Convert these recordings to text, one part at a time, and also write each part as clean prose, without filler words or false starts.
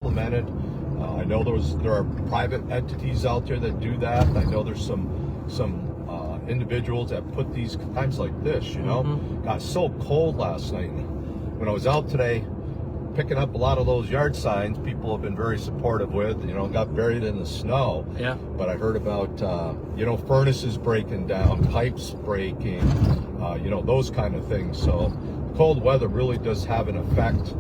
implemented. I know there are private entities out there that do that. I know there's some individuals that put these times like this, you know. Got so cold last night. When I was out today picking up a lot of those yard signs, people have been very supportive with, you know, got buried in the snow. Yeah. But I heard about, you know, furnaces breaking down, pipes breaking, you know, those kind of things. So cold weather really does have an effect.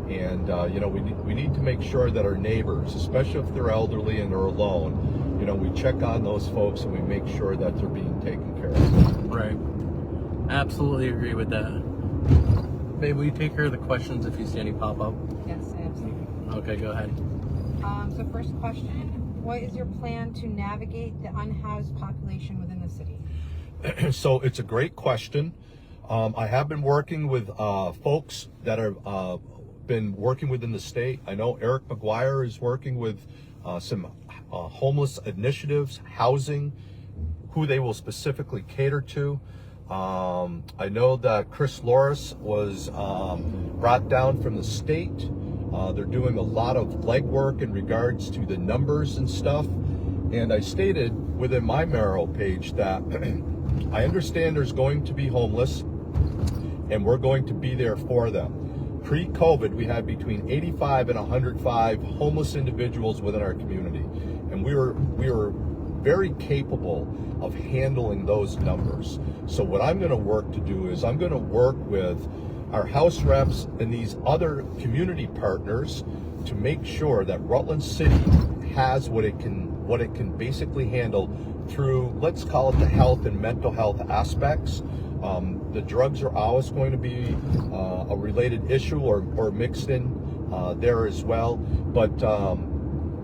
And, you know, we need to make sure that our neighbors, especially if they're elderly and they're alone, you know, we check on those folks and we make sure that they're being taken care of. Right. Absolutely agree with that. Babe, will you take care of the questions if you see any pop up? Yes, absolutely. Okay, go ahead. So first question, what is your plan to navigate the unhoused population within the city? So it's a great question. I have been working with folks that are been working within the state. I know Eric McGuire is working with some homeless initiatives, housing, who they will specifically cater to. I know that Chris Loris was brought down from the state. They're doing a lot of legwork in regards to the numbers and stuff. And I stated within my Merrill page that I understand there's going to be homeless and we're going to be there for them. Pre-COVID, we had between 85 and 105 homeless individuals within our community. And we were very capable of handling those numbers. So what I'm going to work to do is I'm going to work with our house reps and these other community partners to make sure that Rutland City has what it can basically handle through, let's call it the health and mental health aspects. The drugs are always going to be a related issue or mixed in there as well. But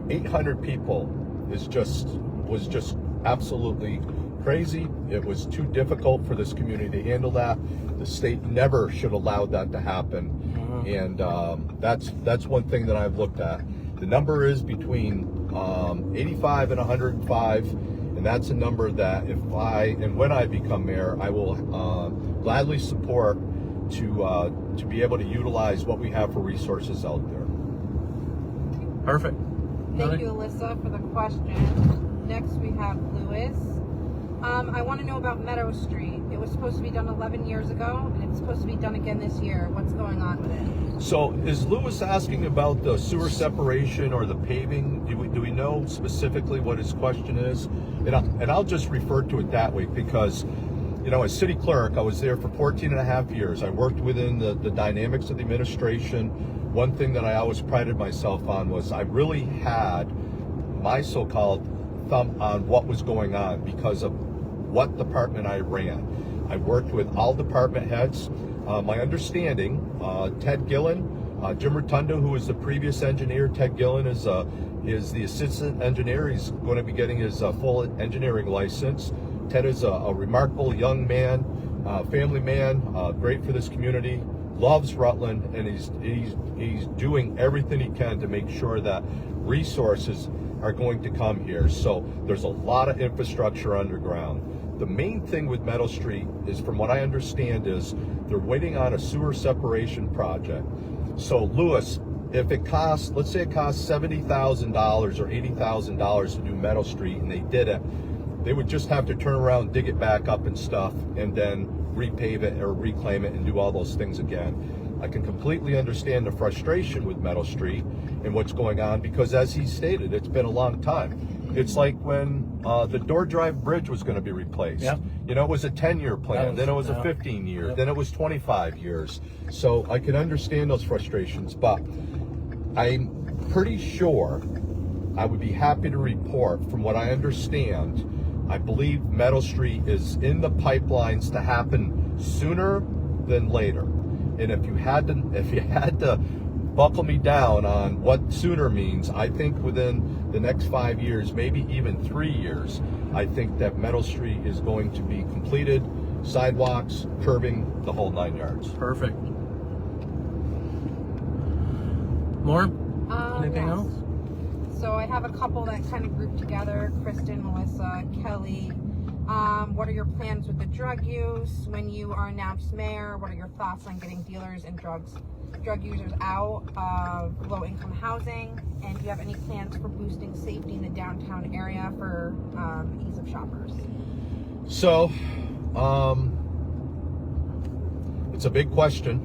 800 people was just absolutely crazy. It was too difficult for this community to handle that. The state never should allow that to happen. And that's one thing that I've looked at. The number is between 85 and 105, and that's a number that if when I become mayor, I will gladly support to be able to utilize what we have for resources out there. Perfect. Thank you, Alyssa, for the question. Next, we have Lewis. I want to know about Meadow Street. It was supposed to be done 11 years ago, and it's supposed to be done again this year. What's going on with it? So is Lewis asking about the sewer separation or the paving? Do we know specifically what his question is? And I'll just refer to it that way because, you know, as city clerk, I was there for 14 and a half years. I worked within the dynamics of the administration. One thing that I always prided myself on was I really had my so-called thumb on what was going on because of what department I ran. I worked with all department heads. My understanding, Ted Gillen, Jim Rotundo, who was the previous engineer, Ted Gillen is the assistant engineer. He's going to be getting his full engineering license. Ted is a remarkable young man, family man, great for this community, loves Rutland, and he's doing everything he can to make sure that resources are going to come here. So there's a lot of infrastructure underground. The main thing with Meadow Street is, from what I understand, is they're waiting on a sewer separation project. So Lewis, if it costs, let's say it costs $70,000 or $80,000 to do Meadow Street, and they did it, they would just have to turn around, dig it back up and stuff, and then repave it or reclaim it and do all those things again. I can completely understand the frustration with Meadow Street and what's going on because, as he stated, it's been a long time. It's like when the Door Drive Bridge was going to be replaced. Yep. You know, it was a 10-year plan, then it was a 15-year, then it was 25 years. So I can understand those frustrations, but I'm pretty sure I would be happy to report, from what I understand, I believe Meadow Street is in the pipelines to happen sooner than later. And if you had to buckle me down on what sooner means, I think within the next 5 years, maybe even 3 years, I think that Meadow Street is going to be completed, sidewalks, curbing, the whole 9 yards. Perfect. More? Anything Yes. else? So I have a couple that kind of group together, Kristen, Melissa, Kelly. What are your plans with the drug use? When you are announced mayor, what are your thoughts on getting dealers and drug users out of low-income housing? And do you have any plans for boosting safety in the downtown area for ease of shoppers? So, it's a big question.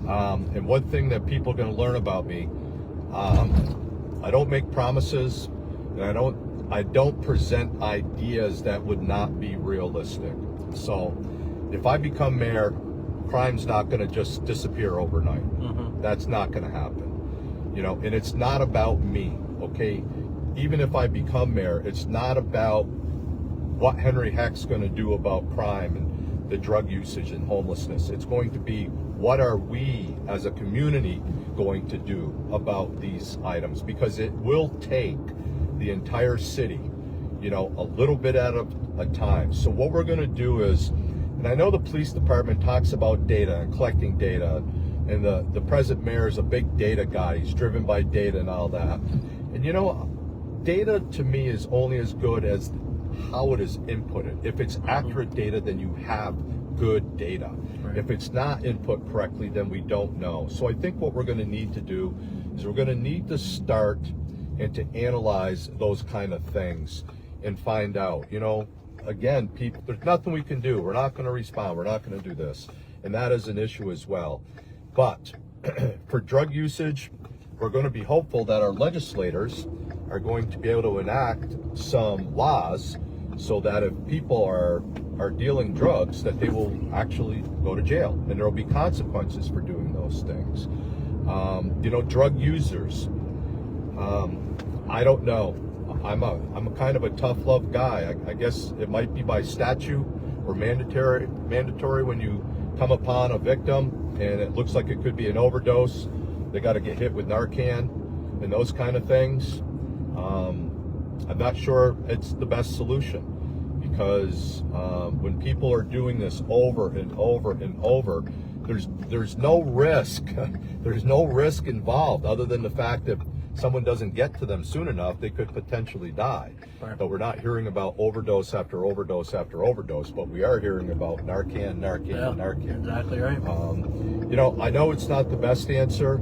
And one thing that people are going to learn about me, I don't make promises, and I don't present ideas that would not be realistic. So if I become mayor, crime's not going to just disappear overnight. That's not going to happen. You know, and it's not about me, okay? Even if I become mayor, it's not about what Henry Heck's going to do about crime and the drug usage and homelessness. It's going to be, what are we as a community going to do about these items? Because it will take the entire city, you know, a little bit at a time. So what we're going to do is, and I know the police department talks about data and collecting data, and the present mayor is a big data guy. He's driven by data and all that. And you know, data to me is only as good as how it is inputted. If it's accurate data, then you have good data. Right. If it's not input correctly, then we don't know. So I think what we're going to need to do is we're going to need to start and to analyze those kind of things and find out, you know, again, people, there's nothing we can do. We're not going to respond. We're not going to do this. And that is an issue as well. But for drug usage, we're going to be hopeful that our legislators are going to be able to enact some laws so that if people are dealing drugs, that they will actually go to jail and there will be consequences for doing those things. You know, drug users, I don't know. I'm a kind of a tough love guy. I guess it might be by statute or mandatory when you come upon a victim and it looks like it could be an overdose, they got to get hit with Narcan and those kind of things. I'm not sure it's the best solution, because when people are doing this over and over and over, there's no risk. There's no risk involved other than the fact that someone doesn't get to them soon enough, they could potentially die. Right. But we're not hearing about overdose after overdose after overdose, but we are hearing about Narcan. Exactly right. You know, I know it's not the best answer.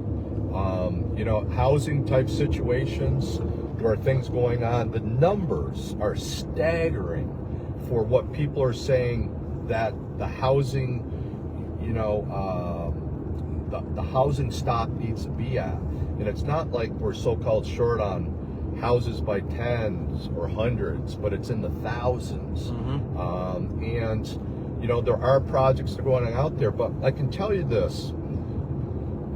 You know, housing type situations, there are things going on. The numbers are staggering for what people are saying that the housing, you know, the housing stock needs to be at. And it's not like we're so-called short on houses by tens or hundreds, but it's in the thousands. And, you know, there are projects that are going on out there, but I can tell you this.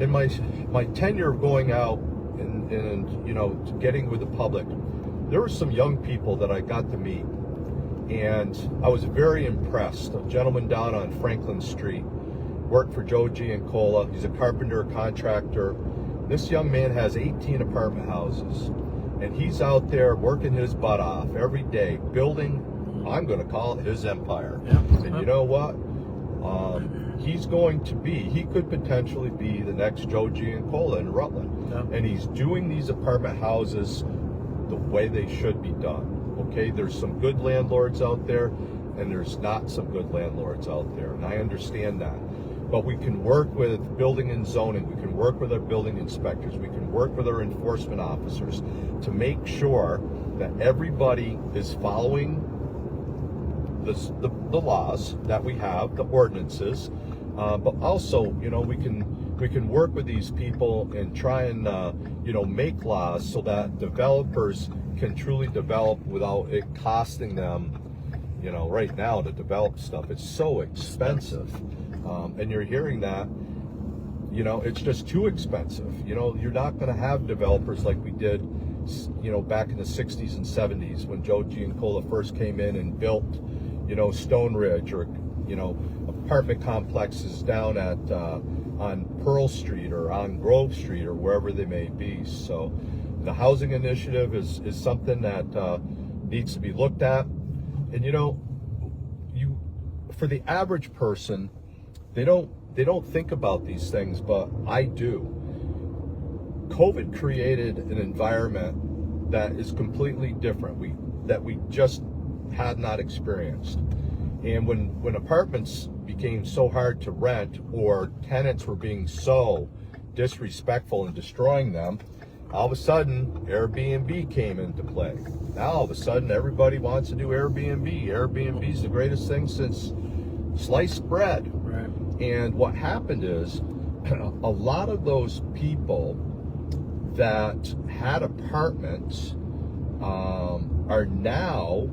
In my tenure of going out and you know, getting with the public, there were some young people that I got to meet, and I was very impressed. A gentleman down on Franklin Street worked for Joe Giancola. He's a carpenter, contractor. This young man has 18 apartment houses, and he's out there working his butt off every day, building, I'm going to call it his empire. Yeah. And you know what? He could potentially be the next Joe Giancola in Rutland. Yeah. And he's doing these apartment houses the way they should be done. Okay, there's some good landlords out there, and there's not some good landlords out there, and I understand that. But we can work with building and zoning, we can work with our building inspectors, we can work with our enforcement officers to make sure that everybody is following the laws that we have, the ordinances, but also, you know, we can work with these people and try and you know, make laws so that developers can truly develop without it costing them. You know, right now to develop stuff, it's so expensive. And you're hearing that, you know, it's just too expensive. You know, you're not going to have developers like we did, you know, back in the 60s and 70s when Joe Giancola first came in and built, you know, Stone Ridge, or, you know, apartment complexes down at on Pearl Street or on Grove Street or wherever they may be. So the housing initiative is something that needs to be looked at. And, you know, for the average person, they don't think about these things, but I do. COVID created an environment that is completely different. We just had not experienced. And when apartments became so hard to rent, or tenants were being so disrespectful and destroying them, all of a sudden Airbnb came into play. Now all of a sudden everybody wants to do Airbnb. Airbnb is the greatest thing since sliced bread. Right. And what happened is a lot of those people that had apartments are now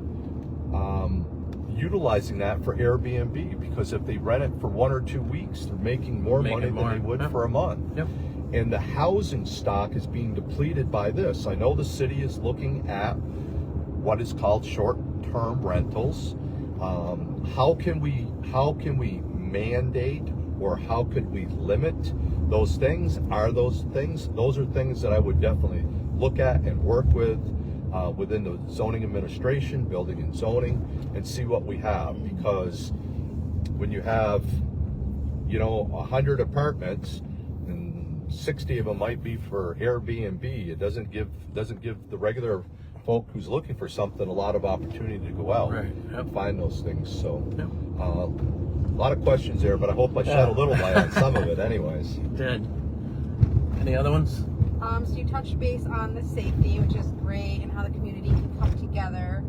utilizing that for Airbnb, because if they rent it for 1 or 2 weeks, they're making more money than they would for a month. Yep. And the housing stock is being depleted by this. I know the city is looking at what is called short-term rentals. How can we mandate, or how could we limit those things? Those are things that I would definitely look at and work with within the zoning administration, building and zoning, and see what we have. Because when you have, 100 apartments, and 60 of them might be for Airbnb, it doesn't give the regular folk who's looking for something a lot of opportunity to go out and find those things. So a lot of questions there, but I hope I shed a little light on some of it anyways. You did. Any other ones? So you touched base on the safety, which is great, and how the community can come together.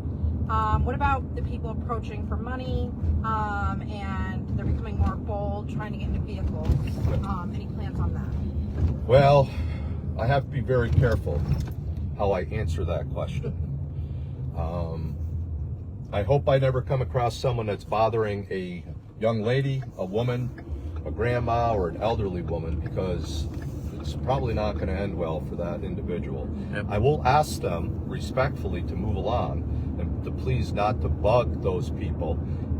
What about the people approaching for money, and they're becoming more bold, trying to get into vehicles? Any plans on that? Well, I have to be very careful how I answer that question. I hope I never come across someone that's bothering a young lady, a woman, a grandma, or an elderly woman, because it's probably not going to end well for that individual. Yep. I will ask them respectfully to move along, and to please not to bug those people,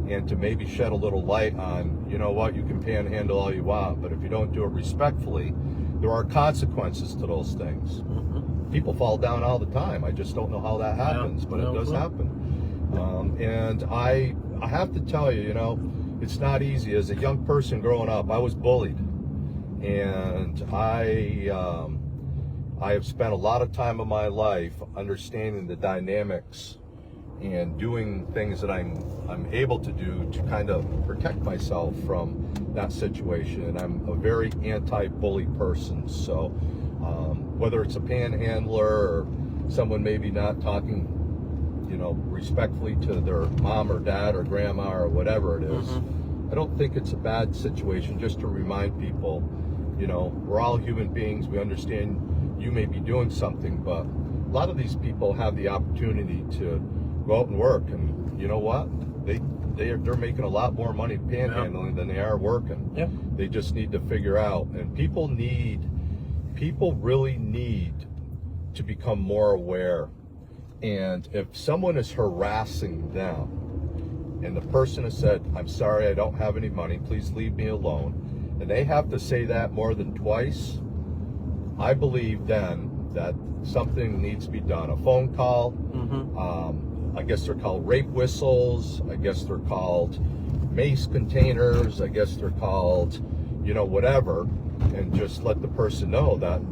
and to maybe shed a little light on, you know what, you can panhandle all you want, but if you don't do it respectfully, there are consequences to those things. People fall down all the time. I just don't know how that happens, but it does happen. And I have to tell you, it's not easy. As a young person growing up, I was bullied, and I have spent a lot of time of my life understanding the dynamics and doing things that I'm able to do to kind of protect myself from that situation. And I'm a very anti-bully person. So whether it's a panhandler or someone maybe not talking, respectfully to their mom or dad or grandma or whatever it is, I don't think it's a bad situation. Just to remind people, we're all human beings. We understand you may be doing something, but a lot of these people have the opportunity to go out and work, and you know what? They're making a lot more money panhandling than they are working. Yep. They just need to figure out, and people really need to become more aware. And if someone is harassing them, and the person has said, "I'm sorry, I don't have any money, please leave me alone," and they have to say that more than twice, I believe then that something needs to be done. A phone call, I guess they're called rape whistles, I guess they're called mace containers, I guess they're called, whatever, and just let the person know that,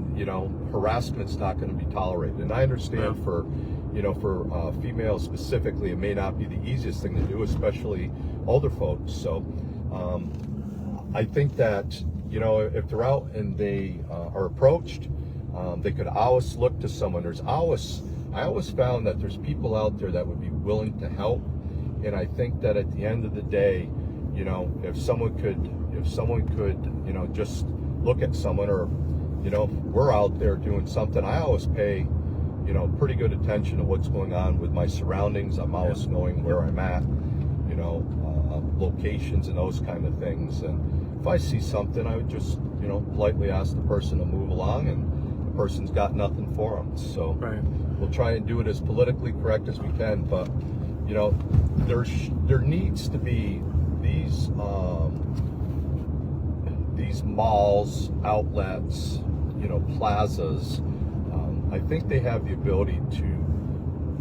harassment's not going to be tolerated. And I understand for females specifically, it may not be the easiest thing to do, especially older folks. So I think that, if they're out and they are approached, they could always look to someone. I always found that there's people out there that would be willing to help. And I think that at the end of the day, if someone could, just look at someone, or, we're out there doing something, I always pay, pretty good attention to what's going on with my surroundings. I'm always knowing where I'm at, locations and those kind of things. And if I see something, I would just, politely ask the person to move along, and the person's got nothing for them. So we'll try and do it as politically correct as we can. But, there needs to be these malls, outlets, plazas. I think they have the ability to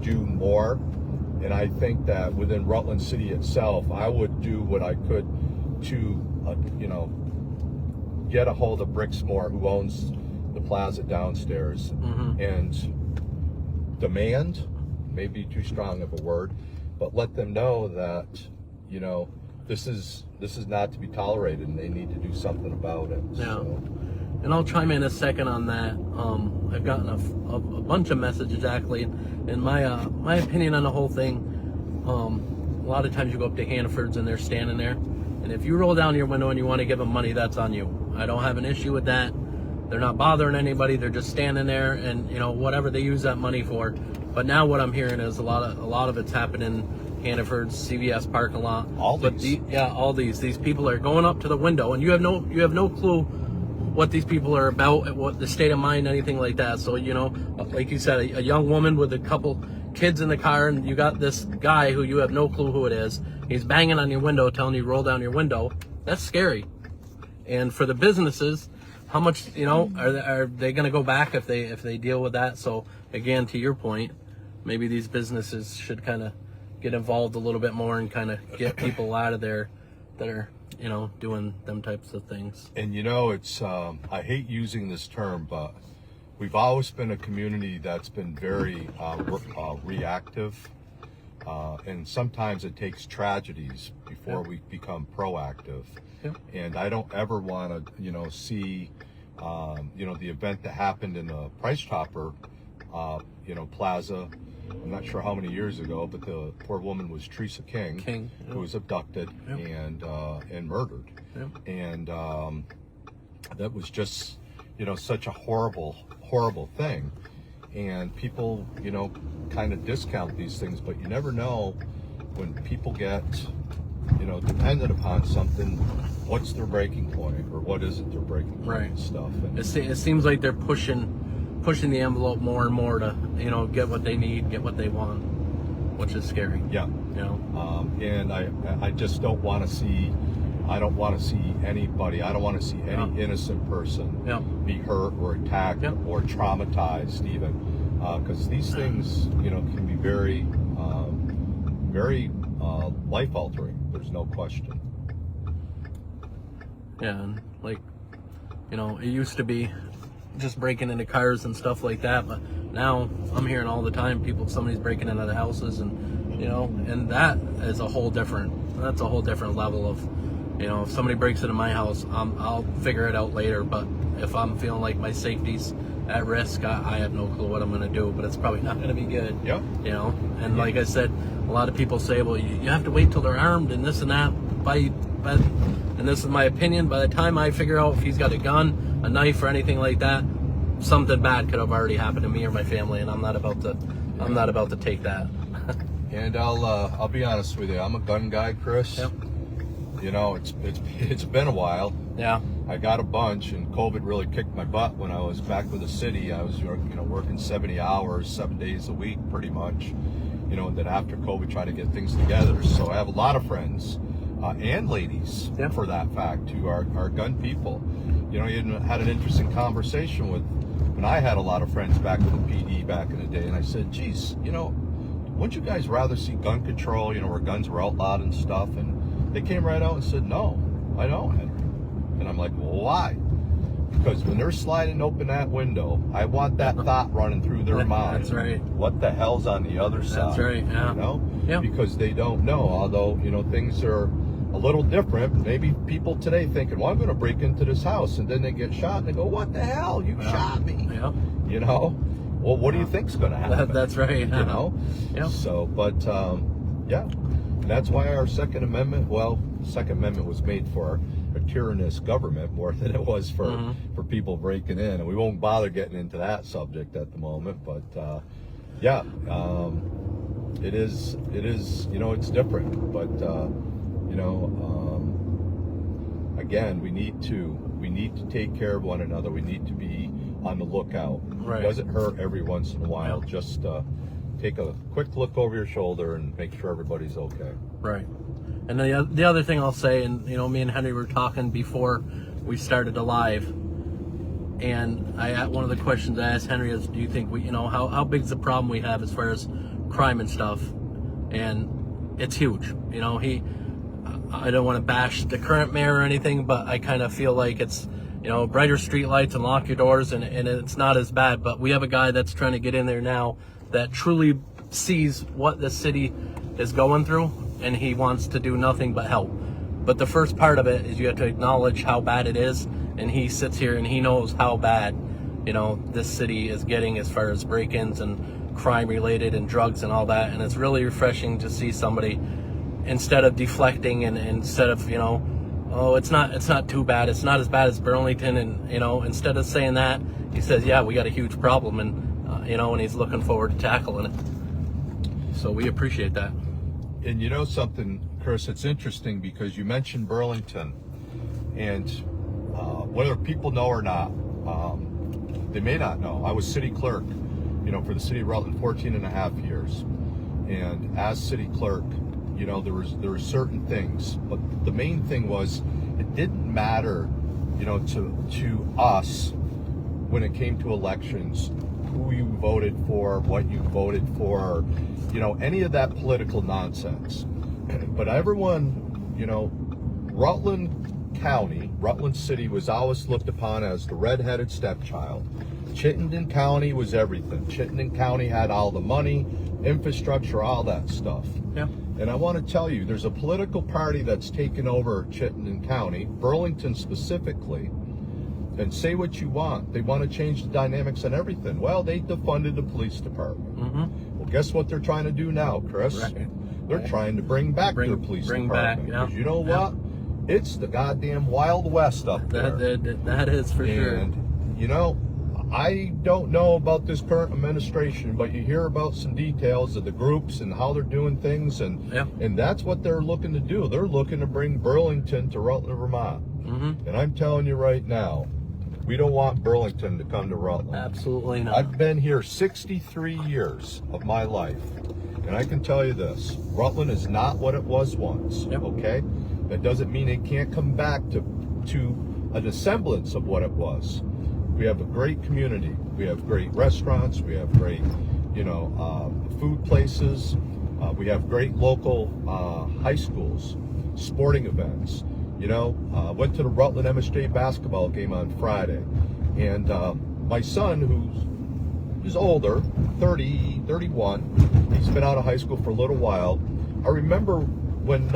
do more, and I think that within Rutland City itself, I would do what I could to, get a hold of Brixmore, who owns the plaza downstairs, and demand, maybe too strong of a word, but let them know that, you know, this is not to be tolerated, and they need to do something about it. Yeah. So. And I'll chime in a second on that. I've gotten a bunch of messages actually, and my opinion on the whole thing. A lot of times you go up to Hannaford's and they're standing there, and if you roll down your window and you want to give them money, that's on you. I don't have an issue with that. They're not bothering anybody. They're just standing there, and you know, whatever they use that money for. But now what I'm hearing is a lot of it's happening. Hannaford's, CVS parking lot. All these people are going up to the window, and you have no clue what these people are about, what the state of mind, anything like that. So, you know, like you said, a young woman with a couple kids in the car, and you got this guy who you have no clue who it is. He's banging on your window, telling you to roll down your window. That's scary. And for the businesses, how much, you know, are they going to go back if they deal with that? So again, to your point, maybe these businesses should kind of get involved a little bit more and kind of get people out of there that are, you know, doing them types of things. And you know, it's I hate using this term, but we've always been a community that's been very reactive, and sometimes it takes tragedies before we become proactive. And I don't ever want to, you know, see, you know, the event that happened in the Price Chopper, you know, Plaza. I'm not sure how many years ago, but the poor woman was Teresa King, who was abducted and murdered. And that was just, you know, such a horrible thing. And people, you know, kind of discount these things, but you never know when people get, you know, dependent upon something, what's their breaking point, or what isn't their breaking point and stuff. And it seems like they're pushing the envelope more and more to, you know, get what they need, get what they want, which is scary. Yeah. You know. And I just don't want to see. I don't want to see anybody. I don't want to see any innocent person be hurt or attacked or traumatized, even, because these things, you know, can be very, very life altering. There's no question. Yeah, and like, you know, it used to be just breaking into cars and stuff like that, but now I'm hearing all the time somebody's breaking into the houses, and you know, and that is a whole different level of, you know, if somebody breaks into my house, I'll figure it out later, but if I'm feeling like my safety's at risk, I have no clue what I'm going to do, but it's probably not going to be good. You know, and like I said, a lot of people say, well, you have to wait till they're armed and this and that, and this is my opinion, by the time I figure out if he's got a gun, a knife, or anything like that, something bad could have already happened to me or my family, and I'm not about to take that. And I'll be honest with you, I'm a gun guy, Chris. You know, it's been a while. I got a bunch, and COVID really kicked my butt when I was back with the city. I was, you know, working 70 hours, 7 days a week, pretty much. You know, and then after COVID, trying to get things together. So I have a lot of friends, and ladies, for that fact, who are gun people. You know, you had an interesting conversation with, when I had a lot of friends back with the PD back in the day, and I said, geez, you know, wouldn't you guys rather see gun control, you know, where guns were outlawed and stuff? And they came right out and said, no, I don't, Henry. And I'm like, well, why? Because when they're sliding open that window, I want that thought running through their mind. That's right. What the hell's on the other side? That's right, yeah. You know? Because they don't know, although, you know, things are a little different. Maybe people today thinking, well, I'm going to break into this house, and then they get shot, and they go, what the hell? You shot me. You know? Well, what do you think's going to happen? That's right. You know? So, but, that's why our Second Amendment was made for a tyrannous government more than it was for people breaking in. And we won't bother getting into that subject at the moment, but, it is, you know, it's different, but, you know, again, we need to take care of one another. We need to be on the lookout. It doesn't hurt every once in a while. Just take a quick look over your shoulder and make sure everybody's okay. Right. And the other thing I'll say, and you know, me and Henry were talking before we started the live, and one of the questions I asked Henry is, do you think you know, how big is the problem we have as far as crime and stuff? And it's huge. You know, I don't want to bash the current mayor or anything, but I kind of feel like it's, you know, brighter street lights and lock your doors, and it's not as bad. But we have a guy that's trying to get in there now that truly sees what the city is going through, and he wants to do nothing but help. But the first part of it is you have to acknowledge how bad it is, and he sits here and he knows how bad, you know, this city is getting as far as break-ins and crime related and drugs and all that. And it's really refreshing to see somebody, instead of deflecting and instead of, you know, oh, it's not too bad, it's not as bad as Burlington, and, you know, instead of saying that, he says, yeah, we got a huge problem, and you know, and he's looking forward to tackling it. So we appreciate that. And you know something, Chris, it's interesting because you mentioned Burlington, and whether people know or not, they may not know, I was city clerk, you know, for the city of Rutland 14 and a half years. And as city clerk, you know, there were certain things, but the main thing was it didn't matter, you know, to us when it came to elections, who you voted for, what you voted for, you know, any of that political nonsense. But everyone, you know, Rutland County, Rutland City was always looked upon as the red-headed stepchild. Chittenden County was everything. Chittenden County had all the money, infrastructure, all that stuff. Yeah. And I want to tell you, there's a political party that's taken over Chittenden County, Burlington specifically, and say what you want. They want to change the dynamics on everything. Well, they defunded the police department. Mm-hmm. Well, guess what they're trying to do now, Chris? Right. They're trying to bring back their police department. Yeah. 'Cause you know what? It's the goddamn Wild West up there. That is for sure. And, you know, I don't know about this current administration, but you hear about some details of the groups and how they're doing things, and that's what they're looking to do. They're looking to bring Burlington to Rutland, Vermont. Mm-hmm. And I'm telling you right now, we don't want Burlington to come to Rutland. Absolutely not. I've been here 63 years of my life, and I can tell you this, Rutland is not what it was once, okay? That doesn't mean it can't come back to a semblance of what it was. We have a great community. We have great restaurants. We have great, you know, food places. We have great local high schools, sporting events. You know, went to the Rutland MSJ basketball game on Friday, and my son, who's older, 30, 31, he's been out of high school for a little while. I remember when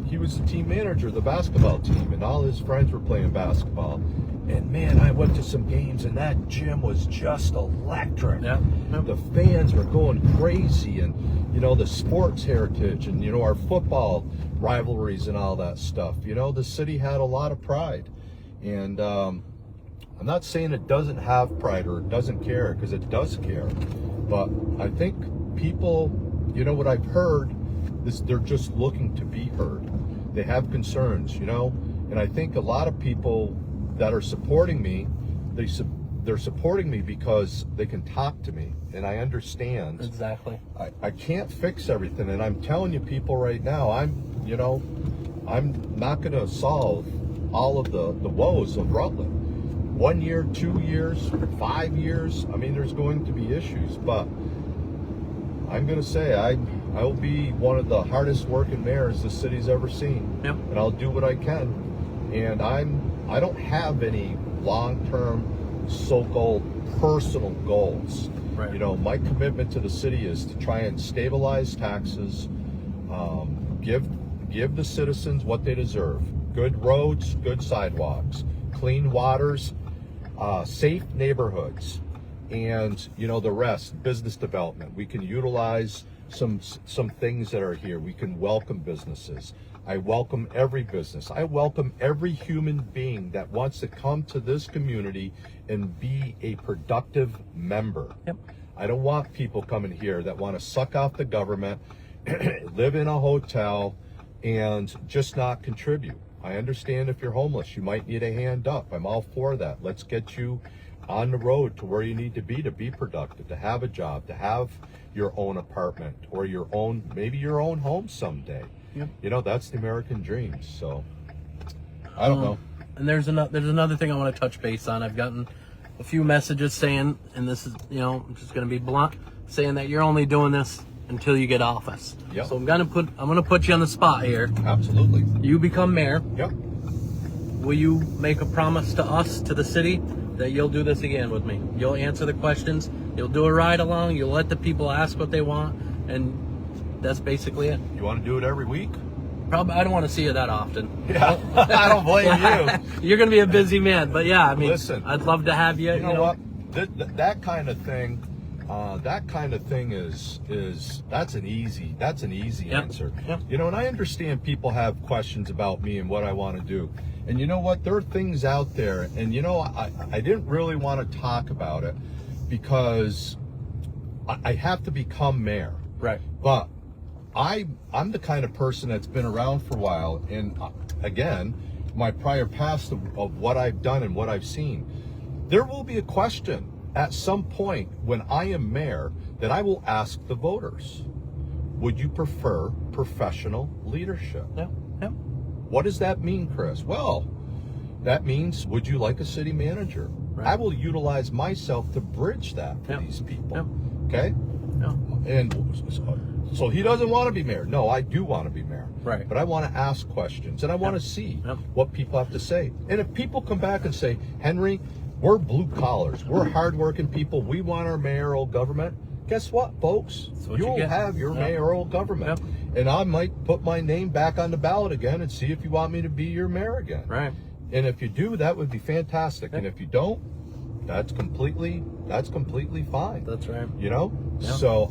he was the team manager of the basketball team, and all his friends were playing basketball. And man, I went to some games, and that gym was just electric. Yeah. The fans were going crazy, and you know, the sports heritage, and you know, our football rivalries and all that stuff. You know, the city had a lot of pride, and I'm not saying it doesn't have pride or it doesn't care, because it does care. But I think people, you know, what I've heard is they're just looking to be heard. They have concerns, you know, and I think a lot of people that are supporting me, they're supporting me because they can talk to me, and I understand. Exactly. I can't fix everything, and I'm telling you people right now, I'm not going to solve all of the woes of Rutland. 1 year, 2 years, 5 years, I mean, there's going to be issues, but I'm going to say I will be one of the hardest working mayors the city's ever seen. Yep. And I'll do what I can. And I don't have any long-term so-called personal goals. Right. You know, my commitment to the city is to try and stabilize taxes, give the citizens what they deserve. Good roads, good sidewalks, clean waters, safe neighborhoods, and you know, the rest, business development. We can utilize some things that are here. We can welcome businesses. I welcome every business. I welcome every human being that wants to come to this community and be a productive member. Yep. I don't want people coming here that want to suck off the government, live in a hotel, and just not contribute. I understand if you're homeless, you might need a hand up. I'm all for that. Let's get you on the road to where you need to be productive, to have a job, to have your own apartment or your own, maybe your own home someday. Yep. You know, that's the American dream. So I don't know. And there's another thing I want to touch base on. I've gotten a few messages saying, and this is, you know, I'm just going to be blunt, saying that you're only doing this until you get office. Yep. So I'm gonna put you on the spot here. Absolutely. You become mayor. Yep. Will you make a promise to us, to the city, that you'll do this again with me. You'll answer the questions. You'll do a ride along. You'll let the people ask what they want, and that's basically it. You want to do it every week? Probably. I don't want to see you that often. Yeah, I don't blame you. You're going to be a busy man, but yeah, I mean, Listen, I'd love to have you. You know what? That kind of thing. That's an easy answer. Yep. You know, and I understand people have questions about me and what I want to do. And you know what? There are things out there, and you know, I didn't really want to talk about it because I have to become mayor. Right. But I'm the kind of person that's been around for a while, and again, my prior past of what I've done and what I've seen, there will be a question at some point when I am mayor that I will ask the voters, would you prefer professional leadership? Yeah. Yeah. What does that mean, Chris? Well, that means, would you like a city manager? Right. I will utilize myself to bridge that for these people. Yep. Okay? Yeah. And so he doesn't want to be mayor. No, I do want to be mayor. Right. But I want to ask questions, and I want to see Yep. what people have to say. And if people come back and say, Henry, we're blue collars, we're hardworking people, we want our mayoral government, guess what, folks? what you You'll get. have your mayoral government. Yep. And I might put my name back on the ballot again and see if you want me to be your mayor again. Right. And if you do, that would be fantastic. Yep. And if you don't, that's completely fine. That's right. You know? Yeah. So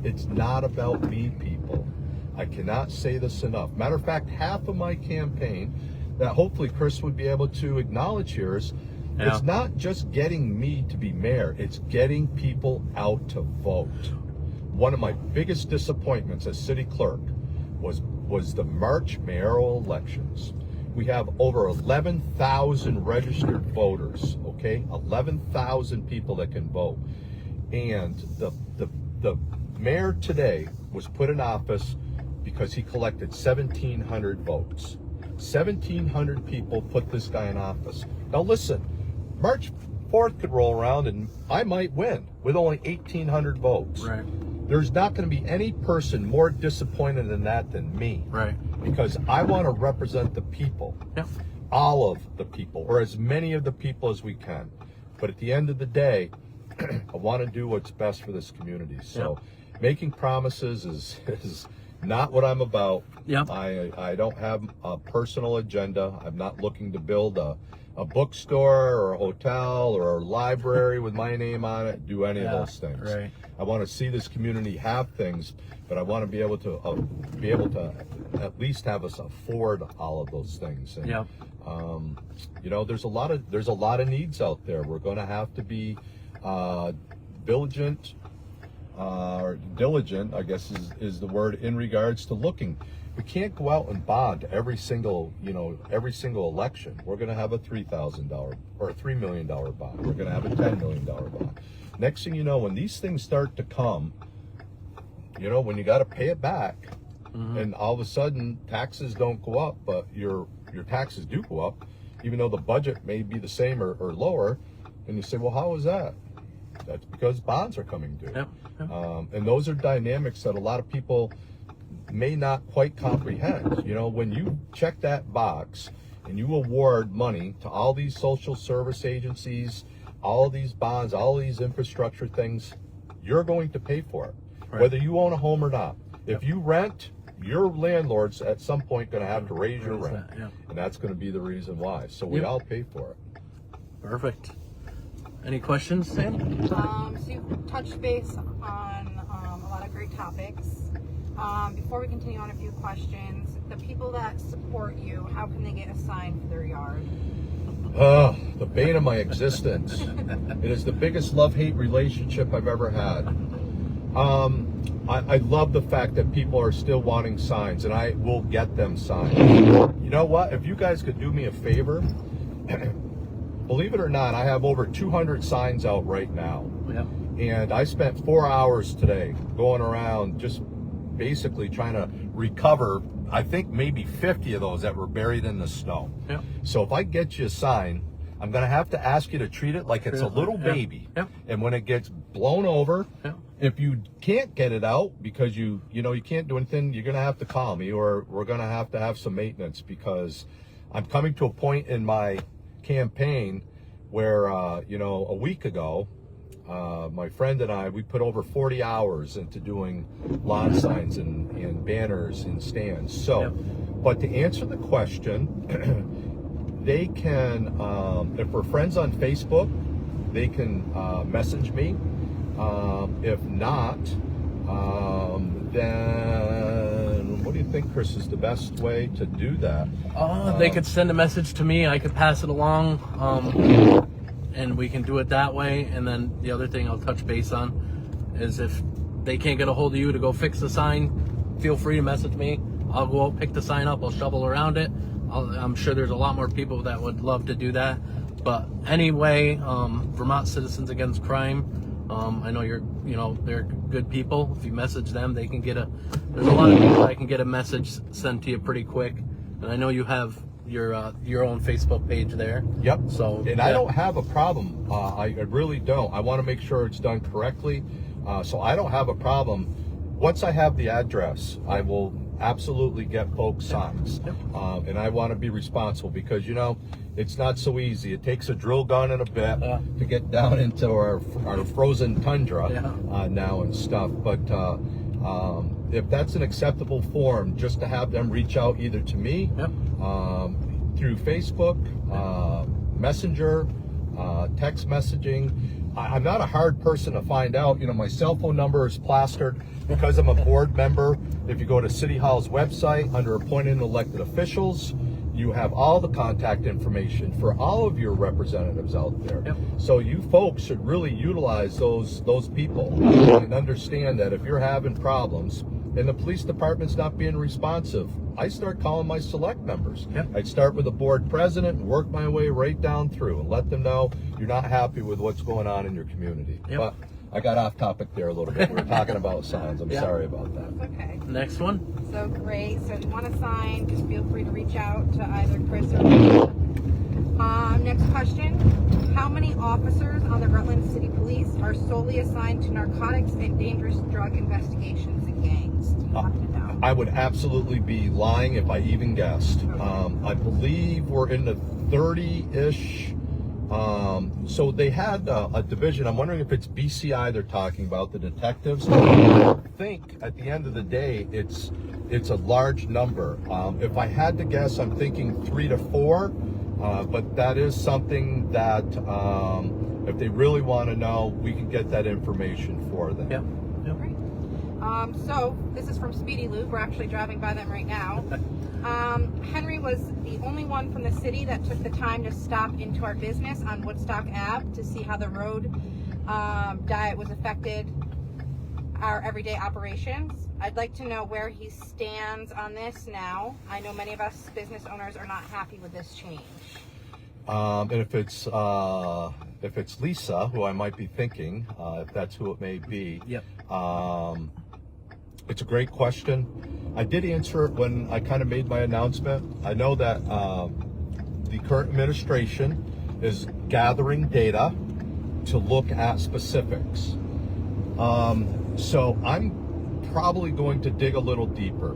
it's not about me, people. I cannot say this enough. Matter of fact, half of my campaign that hopefully Chris would be able to acknowledge here is it's not just getting me to be mayor, it's getting people out to vote. One of my biggest disappointments as city clerk was the March mayoral elections. We have over 11,000 registered voters, okay? 11,000 people that can vote. And the mayor today was put in office because he collected 1,700 votes. 1,700 people put this guy in office. Now listen, March 4th could roll around and I might win with only 1,800 votes. Right. There's not going to be any person more disappointed in that than me. Right. Because I want to represent the people. Yeah. All of the people, or as many of the people as we can. But at the end of the day, I want to do what's best for this community. So making promises is not what I'm about. Yep. I don't have a personal agenda. I'm not looking to build a bookstore or a hotel or a library with my name on it, do any of those things. Right. I want to see this community have things, but I want to be able to at least have us afford all of those things. And, you know, there's a lot of needs out there. We're going to have to be diligent, I guess is the word, in regards to looking. We can't go out and bond every single election. We're going to have a $3,000 or a $3 million bond. We're going to have a $10 million bond. Next thing you know, when these things start to come, you know, when you got to pay it back, and all of a sudden taxes don't go up, but your taxes do go up, even though the budget may be the same or lower, and you say, well, how is that? That's because bonds are coming due. Yep. And those are dynamics that a lot of people may not quite comprehend. You know, when you check that box and you award money to all these social service agencies, all these bonds, all these infrastructure things, you're going to pay for it, whether you own a home or not. If you rent, your landlord's at some point going to have to raise your rent, and that's going to be the reason why. So we all pay for it. Perfect. Any questions, Sam? So you've touched base on a lot of great topics. Before we continue on, a few questions. The people that support you, how can they get a sign for their yard? The bane of my existence. It is the biggest love-hate relationship I've ever had. I love the fact that people are still wanting signs, and I will get them signs. You know what? If you guys could do me a favor, believe it or not, I have over 200 signs out right now. Yeah. And I spent 4 hours today going around just basically trying to recover, I think maybe 50 of those that were buried in the snow. Yeah. So if I get you a sign, I'm going to have to ask you to treat it like it's a little baby. Yeah. And when it gets blown over, if you can't get it out because you can't do anything, you're going to have to call me, or we're going to have some maintenance, because I'm coming to a point in my campaign where, a week ago, my friend and I, we put over 40 hours into doing lawn signs and banners and stands. So, Yep. but to answer the question, they can, if we're friends on Facebook, they can message me. If not, then what do you think, Chris, is the best way to do that? They could send a message to me. I could pass it along, and we can do it that way. And then the other thing I'll touch base on is if they can't get a hold of you to go fix the sign, feel free to message me. I'll go out, pick the sign up, I'll shovel around it. I'm sure there's a lot more people that would love to do that. But anyway, Vermont Citizens Against Crime, I know they're good people. If you message them, they can there's a lot of people that can get a message sent to you pretty quick. And I know you have your own Facebook page there. Yep. So, and I don't have a problem. I really don't. I want to make sure it's done correctly. So I don't have a problem. Once I have the address, I will absolutely get folks signs. Yep. And I want to be responsible because, it's not so easy. It takes a drill gun and a bit to get down into our frozen tundra now and stuff. But if that's an acceptable form, just to have them reach out either to me through Facebook, Messenger, text messaging. I'm not a hard person to find out. My cell phone number is plastered because I'm a board member. If you go to City Hall's website under appointed and elected officials, you have all the contact information for all of your representatives out there. Yep. So you folks should really utilize those people and understand that if you're having problems and the police department's not being responsive, I start calling my select members. Yep. I'd start with the board president and work my way right down through and let them know you're not happy with what's going on in your community. Yep. But I got off topic there a little bit. We were talking about signs. I'm sorry about that. Okay. Next one. So great. So if you want to sign, just feel free to reach out to either Chris or me. Next question. How many officers on the Rutland City Police are solely assigned to narcotics and dangerous drug investigations and gangs? Do you happen to know? I would absolutely be lying if I even guessed. I believe we're in the 30-ish. So they had a division. I'm wondering if it's BCI they're talking about, the detectives. I think at the end of the day, it's a large number. If I had to guess, I'm thinking 3 to 4. But that is something that if they really want to know, we can get that information for them. Yep. Great. So this is from Speedy Lube. We're actually driving by them right now. Henry was the only one from the city that took the time to stop into our business on Woodstock Ave to see how the road diet was affected our everyday operations. I'd like to know where he stands on this now. I know many of us business owners are not happy with this change. And if it's Lisa, who I might be thinking, if that's who it may be, it's a great question. I did answer it when I kind of made my announcement. I know that the current administration is gathering data to look at specifics. So I'm probably going to dig a little deeper.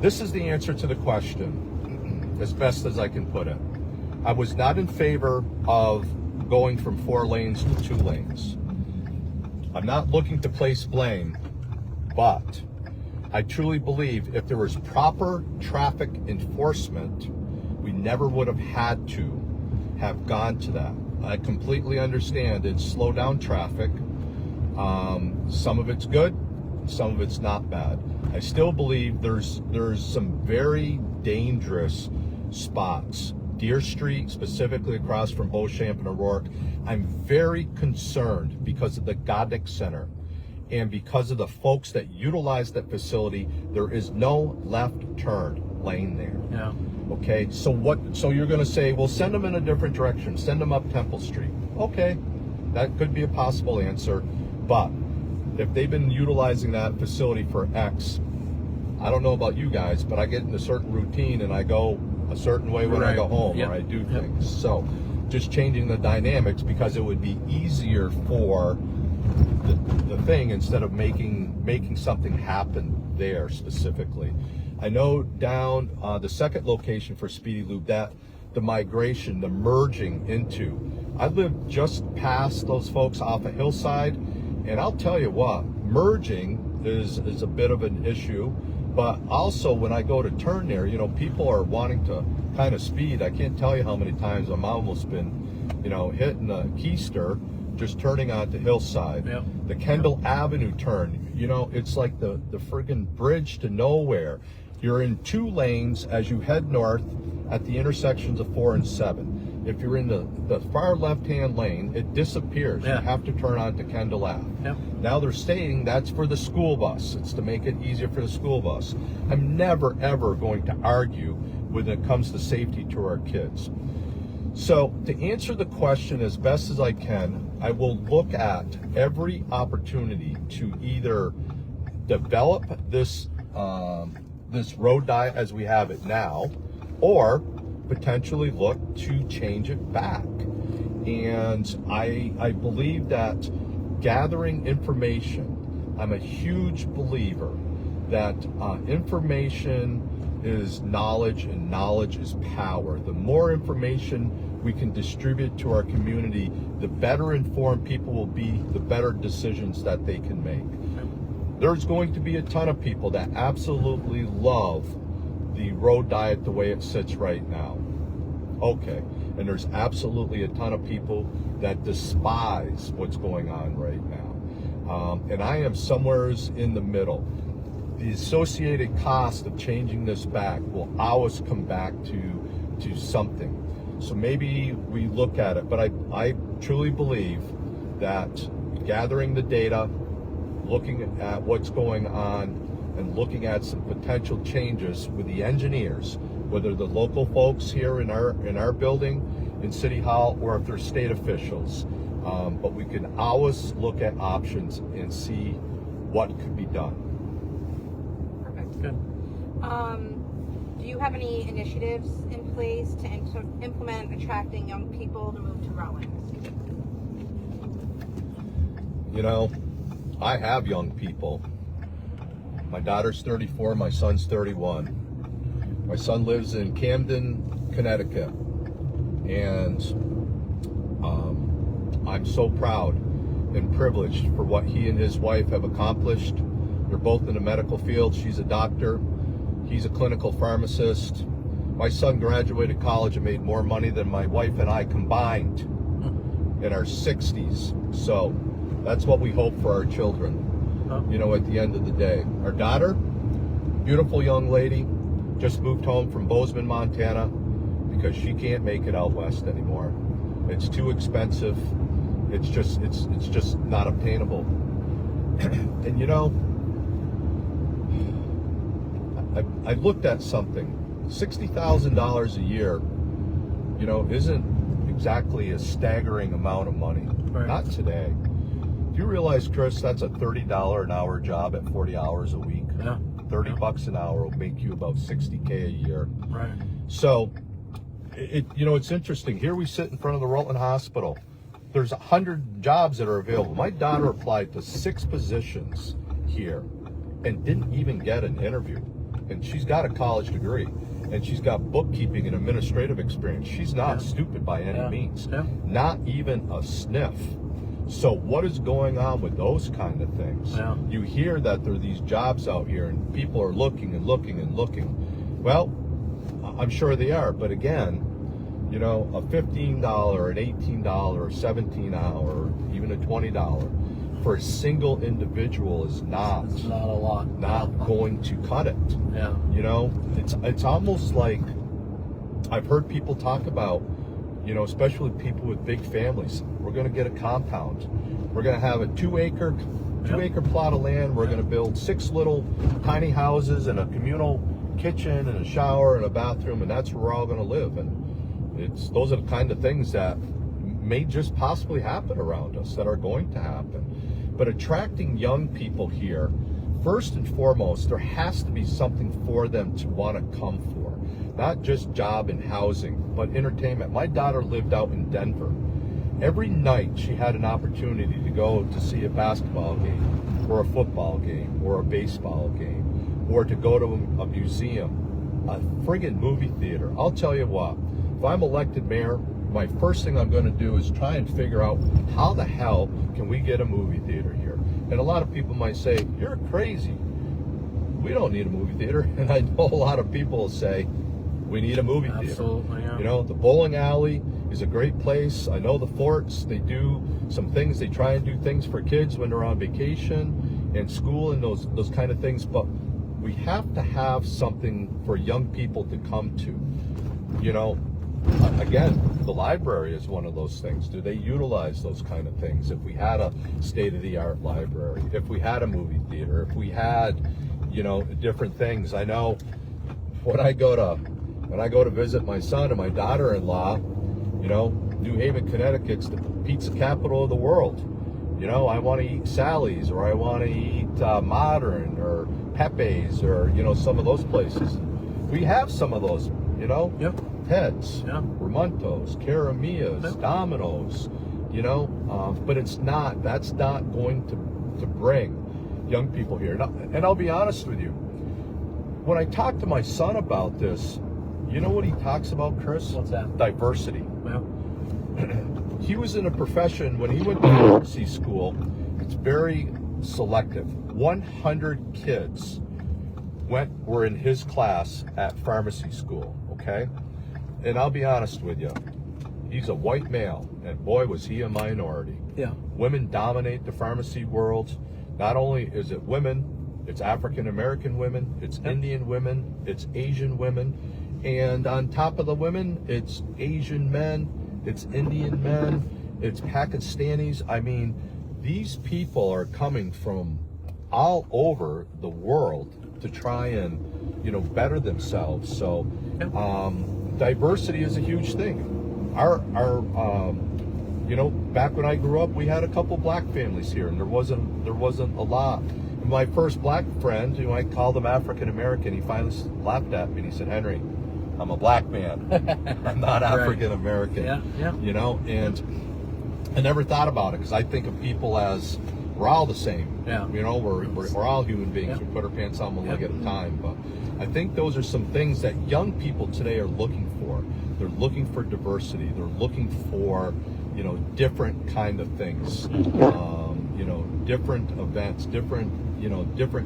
This is the answer to the question, as best as I can put it. I was not in favor of going from 4 lanes to 2 lanes. I'm not looking to place blame, but I truly believe if there was proper traffic enforcement, we never would have had to have gone to that. I completely understand it's slow down traffic. Some of it's good, some of it's not bad. I still believe there's some very dangerous spots. Deer Street, specifically across from Beauchamp and O'Rourke. I'm very concerned because of the Godnick Center and because of the folks that utilize that facility. There is no left turn lane there. Yeah. Okay, so you're going to say, well, send them in a different direction, send them up Temple Street. Okay, that could be a possible answer, but if they've been utilizing that facility for X, I don't know about you guys, but I get in a certain routine and I go a certain way when I go home or I do things. So just changing the dynamics, because it would be easier for the thing instead of making something happen there specifically. I know down the second location for Speedy Lube, that the migration, the merging into. I live just past those folks off a hillside, and I'll tell you what, merging is a bit of an issue. But also when I go to turn there, you know, people are wanting to kind of speed. I can't tell you how many times I'm almost been, you know, hitting a keister just turning onto Hillside. Yep. The Kendall Avenue turn, you know, it's like the friggin' bridge to nowhere. You're in 2 lanes as you head north at the intersections of 4 and 7. If you're in the far left-hand lane, it disappears. Yeah. You have to turn onto Kendall Ave. Yep. Now they're saying that's for the school bus. It's to make it easier for the school bus. I'm never, ever going to argue when it comes to safety to our kids. So to answer the question as best as I can, I will look at every opportunity to either develop this this road diet as we have it now, or potentially look to change it back. And I believe that gathering information, I'm a huge believer that information is knowledge and knowledge is power. The more information we can distribute to our community, the better informed people will be, the better decisions that they can make. There's going to be a ton of people that absolutely love the road diet the way it sits right now. Okay, and there's absolutely a ton of people that despise what's going on right now. And I am somewheres in the middle. The associated cost of changing this back will always come back to something. So maybe we look at it, but I truly believe that gathering the data, looking at what's going on, and looking at some potential changes with the engineers, whether the local folks here in our building, in City Hall, or if they're state officials. But we can always look at options and see what could be done. Perfect. Good. Do you have any initiatives in place to implement attracting young people to move to Rutland? You know, I have young people. My daughter's 34, my son's 31. My son lives in Camden, Connecticut. And I'm so proud and privileged for what he and his wife have accomplished. They're both in the medical field. She's a doctor. He's a clinical pharmacist. My son graduated college and made more money than my wife and I combined in our 60s. So that's what we hope for our children, you know, at the end of the day. Our daughter, beautiful young lady, just moved home from Bozeman, Montana, because she can't make it out west anymore. It's too expensive. It's just not obtainable. And you know, I looked at something. $60,000 a year, you know, isn't exactly a staggering amount of money. Right. Not today. Do you realize, Chris, that's a $30 an hour job at 40 hours a week? Yeah. 30 bucks an hour will make you about $60K a year. Right. So, you know, it's interesting. Here we sit in front of the Rutland Hospital. There's 100 jobs that are available. My daughter applied to 6 positions here and didn't even get an interview. And she's got a college degree, and she's got bookkeeping and administrative experience. She's not stupid by any means. Yeah. Not even a sniff. So what is going on with those kind of things? Yeah. You hear that there are these jobs out here and people are looking and looking and looking. Well, I'm sure they are, but again, you know, a $15, an $18, $17 hour, even a $20 for a single individual is not. It's not a lot. Not going to cut it. Yeah. You know, it's almost like I've heard people talk about, you know, especially people with big families. We're going to get a compound. We're going to have a 2-acre plot of land. We're going to build 6 little tiny houses and a communal kitchen and a shower and a bathroom, and that's where we're all going to live. And those are the kind of things that may just possibly happen around us, that are going to happen. But attracting young people here, first and foremost, there has to be something for them to want to come for. Not just job and housing, but entertainment. My daughter lived out in Denver. Every night she had an opportunity to go to see a basketball game, or a football game, or a baseball game, or to go to a museum, a friggin' movie theater. I'll tell you what, if I'm elected mayor, my first thing I'm going to do is try and figure out how the hell can we get a movie theater here. And a lot of people might say, you're crazy. We don't need a movie theater. And I know a lot of people will say, we need a movie theater. Absolutely, yeah. You know, the bowling alley is a great place. I know the forts, they do some things. They try and do things for kids when they're on vacation and school and those kind of things. But we have to have something for young people to come to. You know, again, the library is one of those things. Do they utilize those kind of things? If we had a state-of-the-art library, if we had a movie theater, if we had, you know, different things. I know when I go to visit my son and my daughter-in-law, you know, New Haven, Connecticut's the pizza capital of the world. You know, I want to eat Sally's, or I want to eat Modern, or Pepe's, or, you know, some of those places. We have some of those, you know. Yep. Ted's, Yeah. Ramontos, Caramia's, Yep. Domino's, you know, but that's not going to bring young people here. And I'll be honest with you, when I talk to my son about this, you know what he talks about, Chris? What's that? Diversity. Well, He was in a profession, when he went to pharmacy school, it's very selective. 100 kids were in his class at pharmacy school, okay? And I'll be honest with you, he's a white male, and boy, was he a minority. yeah. Women dominate the pharmacy world. Not only is it women, it's African American women, it's Indian women, it's Asian women, and on top of the women, it's Asian men, it's Indian men, it's Pakistanis. I mean, these people are coming from all over the world to try and, you know, better themselves. So diversity is a huge thing. Our you know, back when I grew up, we had a couple black families here, and there wasn't a lot. My first black friend, you know, I called him African American. He finally laughed at me and he said, "Henry, I'm a black man. I'm not African American." Yeah, yeah. You know, and I never thought about it because I think of people as we're all the same. Yeah. You know, we're all human beings. Yeah. We put our pants on one leg at a time. But I think those are some things that young people today are looking for. They're looking for diversity. They're looking for, you know, different kind of things. You know, different events, different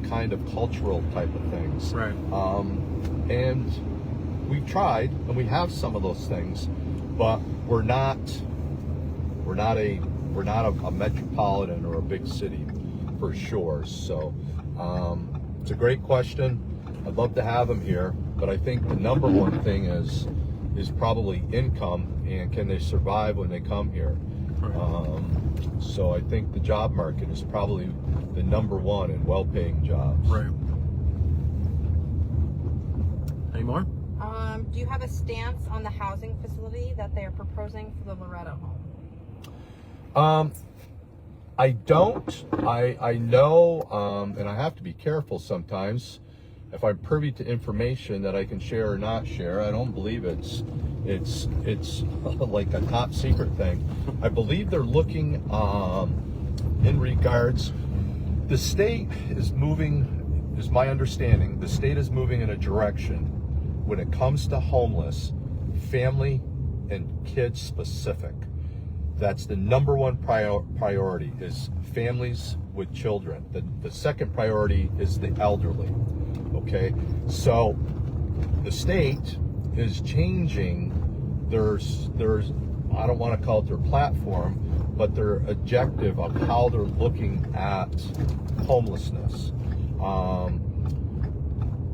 kind of cultural type of things. Right. And we've tried, and we have some of those things, but we're not a metropolitan or a big city for sure. So it's a great question. I'd love to have them here, but I think the number one thing is probably income, and can they survive when they come here. So I think the job market is probably the number one in well-paying jobs. Right. Any more? Do you have a stance on the housing facility that they're proposing for the Loretto home? I don't. I know, and I have to be careful sometimes if I'm privy to information that I can share or not share. I don't believe it's like a top secret thing. I believe they're looking in regards. The state is moving, is my understanding. The state is moving in a direction when it comes to homeless, family and kids specific. That's the number one priority is families with children. The second priority is the elderly. Okay, so the state is changing there's I don't want to call it their platform, but their objective of how they're looking at homelessness.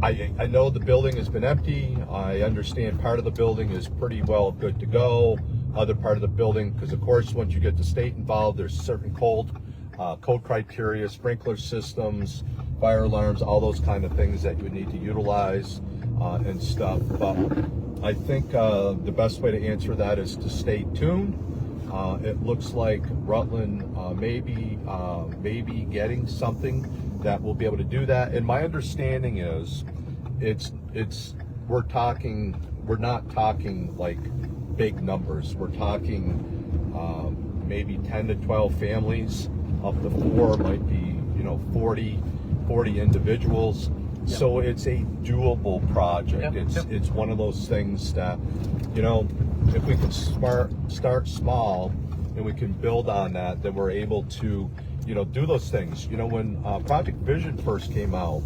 I know the building has been empty. I understand part of the building is pretty well good to go. Other part of the building, because of course once you get the state involved, there's certain code criteria, sprinkler systems, fire alarms, all those kind of things that you would need to utilize and stuff. But I think the best way to answer that is to stay tuned. It looks like Rutland may be getting something that will be able to do that. And my understanding is we're not talking like big numbers. We're talking maybe 10 to 12 families. Up to 4 might be 40 individuals. So it's a doable project. Yep. It's one of those things that, you know, if we can start small and we can build on that, then we're able to, you know, do those things. You know, when Project Vision first came out,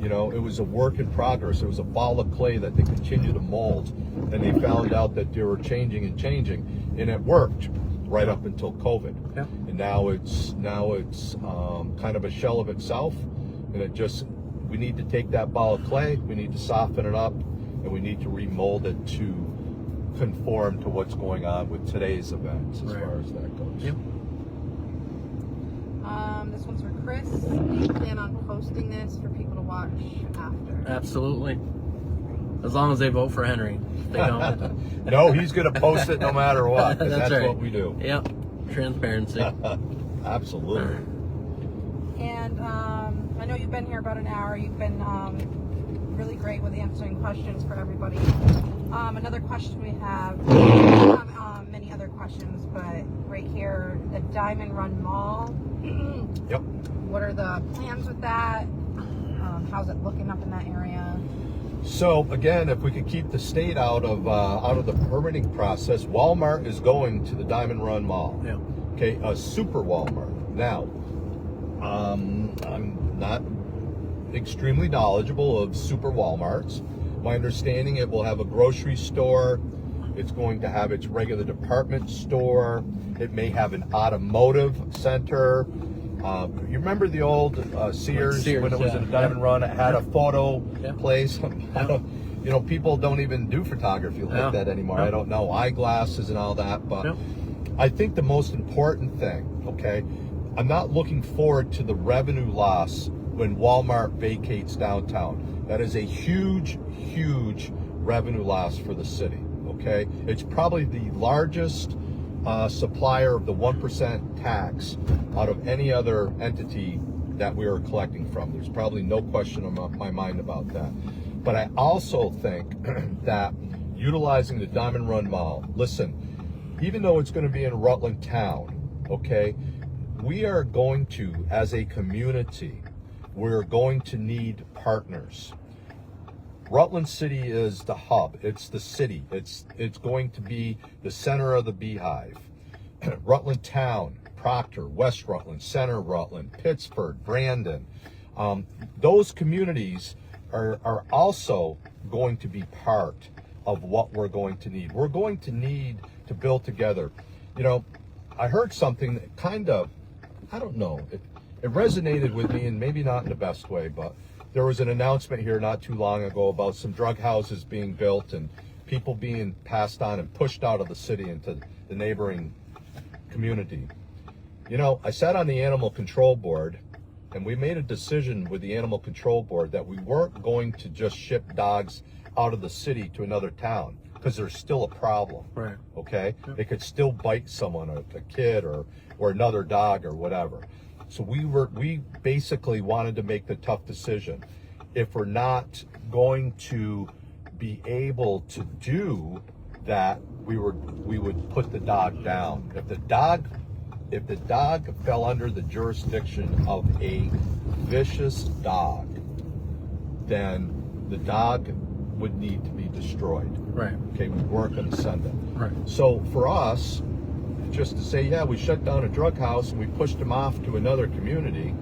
you know, it was a work in progress. It was a ball of clay that they continued to mold, and they found out that they were changing, and it worked right up until COVID. Yeah. And now it's kind of a shell of itself, and we need to take that ball of clay, we need to soften it up, and we need to remold it to conform to what's going on with today's events as far as that goes. Yep. This one's for Chris. Do you plan on posting this for people to watch after? Absolutely. As long as they vote for Henry. If they don't. No, he's going to post it no matter what. 'Cause that's right. what we do. Yep. Transparency. Absolutely. And I know you've been here about an hour. You've been really great with answering questions for everybody. Another question we have, many other questions, but right here, the Diamond Run Mall. Yep. What are the plans with that? How's it looking up in that area? So again, if we could keep the state out of the permitting process, Walmart is going to the Diamond Run Mall. Yeah. Okay, a super Walmart. Now, I'm not extremely knowledgeable of super Walmarts. My understanding, it will have a grocery store. It's going to have its regular department store. It may have an automotive center. You remember the old Sears when it was in a Diamond Run? It had a photo place. You know, people don't even do photography like that anymore. I don't know, eyeglasses and all that. But I think the most important thing, okay, I'm not looking forward to the revenue loss when Walmart vacates downtown. That is a huge, huge revenue loss for the city, okay? It's probably the largest supplier of the 1% tax out of any other entity that we are collecting from. There's probably no question in my mind about that. But I also think that utilizing the Diamond Run Mall, listen, even though it's going to be in Rutland town, okay, we are going to, as a community, we're going to need partners. Rutland City is the hub. It's the city. It's going to be the center of the beehive. Rutland Town, Proctor, West Rutland, Center Rutland, Pittsford, Brandon. Those communities are also going to be part of what we're going to need. We're going to need to build together. You know, I heard something that kind of, I don't know, it resonated with me, and maybe not in the best way, but there was an announcement here not too long ago about some drug houses being built and people being passed on and pushed out of the city into the neighboring community. You know, I sat on the animal control board, and we made a decision with the animal control board that we weren't going to just ship dogs out of the city to another town, because there's still a problem. Right. Okay? They could still bite someone, a kid or another dog or whatever. So we basically wanted to make the tough decision. If we're not going to be able to do that, we would put the dog down. If the dog fell under the jurisdiction of a vicious dog, then the dog would need to be destroyed. Right. Okay, we weren't going to send it. Right. So for us, just to say, yeah, we shut down a drug house and we pushed them off to another community,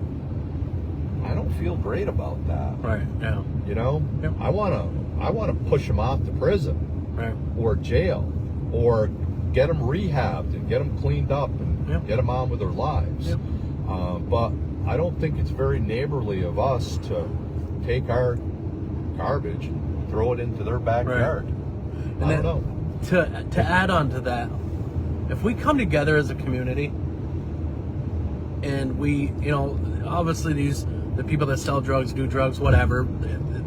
I don't feel great about that. Right. Yeah. You know, Yep. I want to push them off to prison, Right. or jail, or get them rehabbed and get them cleaned up and get them on with their lives. Yep. But I don't think it's very neighborly of us to take our garbage and throw it into their backyard. And I don't know. To add on to that, if we come together as a community and we, you know, obviously the people that sell drugs, do drugs, whatever,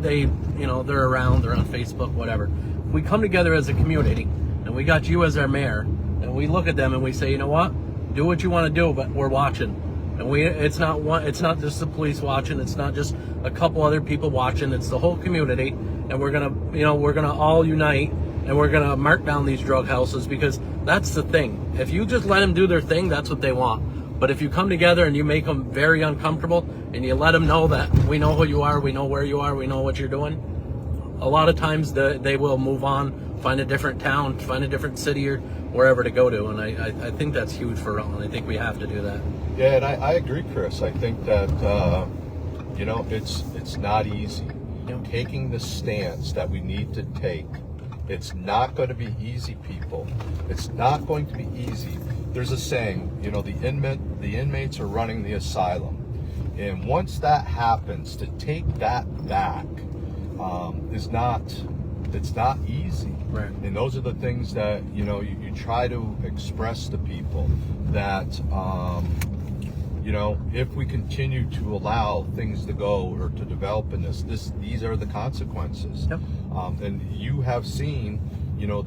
they, you know, they're around, they're on Facebook, whatever. If we come together as a community and we got you as our mayor and we look at them and we say, you know what, do what you want to do, but we're watching. And it's not just the police watching, it's not just a couple other people watching, it's the whole community. And we're gonna all unite and we're gonna mark down these drug houses, because that's the thing. If you just let them do their thing, that's what they want. But if you come together and you make them very uncomfortable and you let them know that we know who you are, we know where you are, we know what you're doing, a lot of times they will move on, find a different town, find a different city or wherever to go to. And I think that's huge for Rutland. I think we have to do that. Yeah, and I agree, Chris. I think that, it's not easy. Yep. Taking the stance that we need to take, it's not going to be easy, people. It's not going to be easy. There's a saying, the inmates are running the asylum. And once that happens, to take that back it's not easy. Right. And those are the things that, you try to express to people that, if we continue to allow things to go or to develop in these are the consequences. Yep. And you have seen,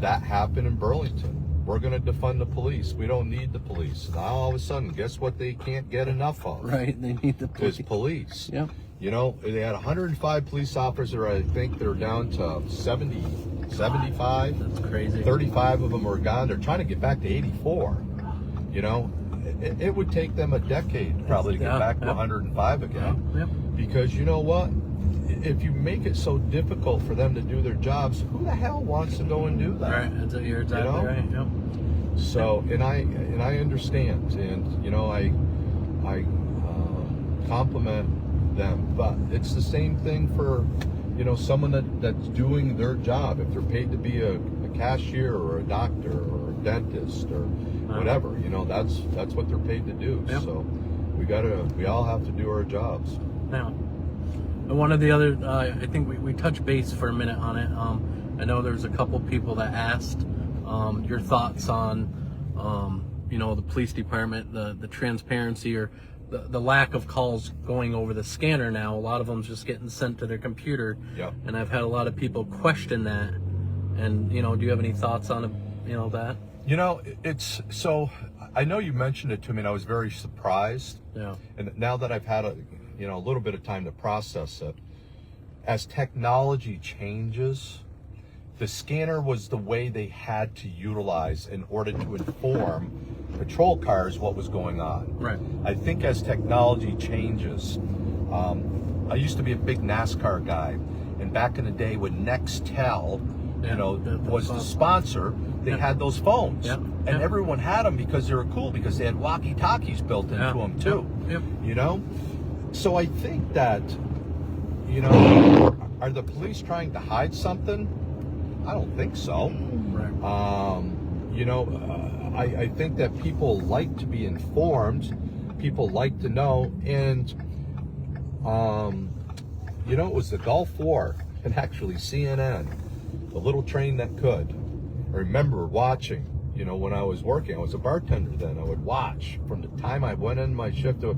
that happen in Burlington. We're going to defund the police. We don't need the police. Now all of a sudden, guess what they can't get enough of? Right, they need the police. Is police. Yeah. They had 105 police officers. I think they're down to 70, 75. That's crazy. 35 of them are gone. They're trying to get back to 84. It would take them a decade probably to get back to 105 again. Yep. Because you know what? If you make it so difficult for them to do their jobs, who the hell wants to go and do that? Right, you're exactly right. Yep. So, and I understand, and I compliment them, but it's the same thing for someone that's doing their job. If they're paid to be a cashier or a doctor or a dentist or whatever, that's what they're paid to do. Yep. So we all have to do our jobs. Now, and one of the other, I think we touched base for a minute on it. I know there's a couple people that asked your thoughts on, the police department, the transparency or the lack of calls going over the scanner now. A lot of them's just getting sent to their computer. Yep. And I've had a lot of people question that. And, do you have any thoughts on, that? It's so, I know you mentioned it to me and I was very surprised. Yeah. And now that I've had a little bit of time to process it, as technology changes, the scanner was the way they had to utilize in order to inform patrol cars what was going on. Right. I think as technology changes, I used to be a big NASCAR guy, and back in the day when Nextel, was the sponsor, they had those phones, and everyone had them because they were cool because they had walkie-talkies built into them too. Yep. So I think that, are the police trying to hide something? I don't think so. Right. I think that people like to be informed. People like to know. And, it was the Gulf War and actually CNN, the little train that could. I remember watching, when I was working, I was a bartender then. I would watch from the time I went in my shift to,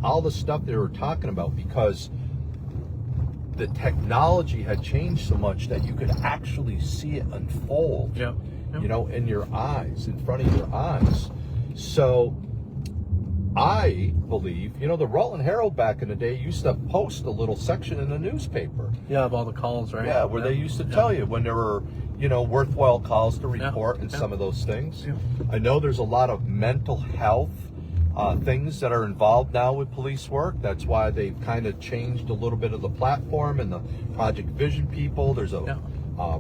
all the stuff they were talking about because the technology had changed so much that you could actually see it unfold, in your eyes, in front of your eyes. So I believe, the Rutland Herald back in the day used to post a little section in the newspaper. Yeah, of all the calls, right? Yeah, where they used to tell you when there were, worthwhile calls to report and some of those things. Yeah. I know there's a lot of mental health things that are involved now with police work. That's why they've kind of changed a little bit of the platform and the Project Vision people. There's a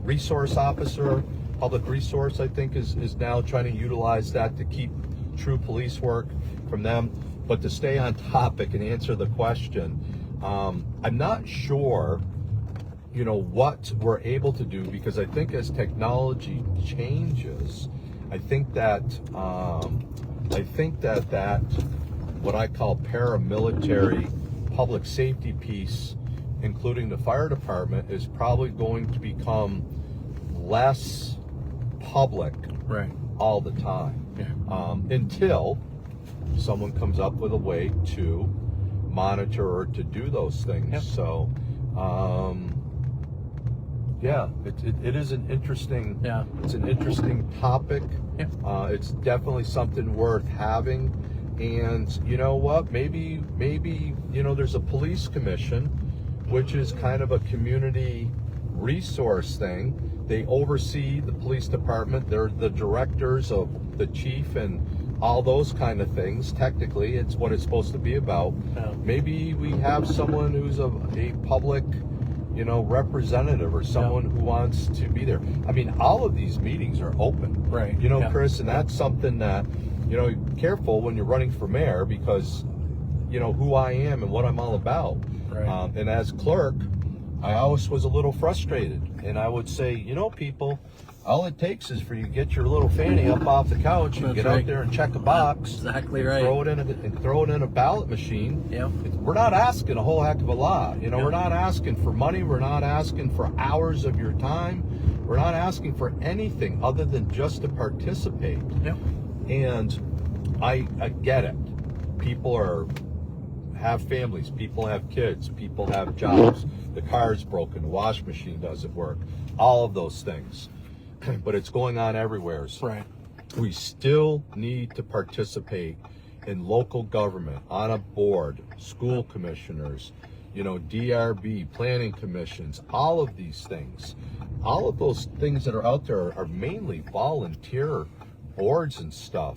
resource officer, public resource, I think, is now trying to utilize that to keep true police work from them. But to stay on topic and answer the question, I'm not sure, what we're able to do, because I think as technology changes, I think that what I call paramilitary public safety piece, including the fire department, is probably going to become less public all the time. Until someone comes up with a way to monitor or to do those things. So it is an interesting it's an interesting topic. It's definitely something worth having. And you know what, maybe there's a police commission, which is kind of a community resource thing. They oversee the police department. They're the directors of the chief and all those kind of things. Technically, it's what it's supposed to be about. Yeah. Maybe we have someone who's a public, representative, or someone who wants to be there. I mean, all of these meetings are open, Right. Chris, and that's something that, careful when you're running for mayor, because, who I am and what I'm all about. Right. And as clerk, I always was a little frustrated, and I would say, people, all it takes is for you to get your little fanny up off the couch and That's get right. out there and check a box. Exactly and right. Throw it in a ballot machine. Yeah. We're not asking a whole heck of a lot. Yeah. We're not asking for money. We're not asking for hours of your time. We're not asking for anything other than just to participate. Yeah. And I get it. People have families. People have kids. People have jobs. The car's broken. The wash machine doesn't work. All of those things. But it's going on everywhere. So Right. we still need to participate in local government, on a board, school commissioners, DRB, planning commissions, all of these things. All of those things that are out there are mainly volunteer boards and stuff.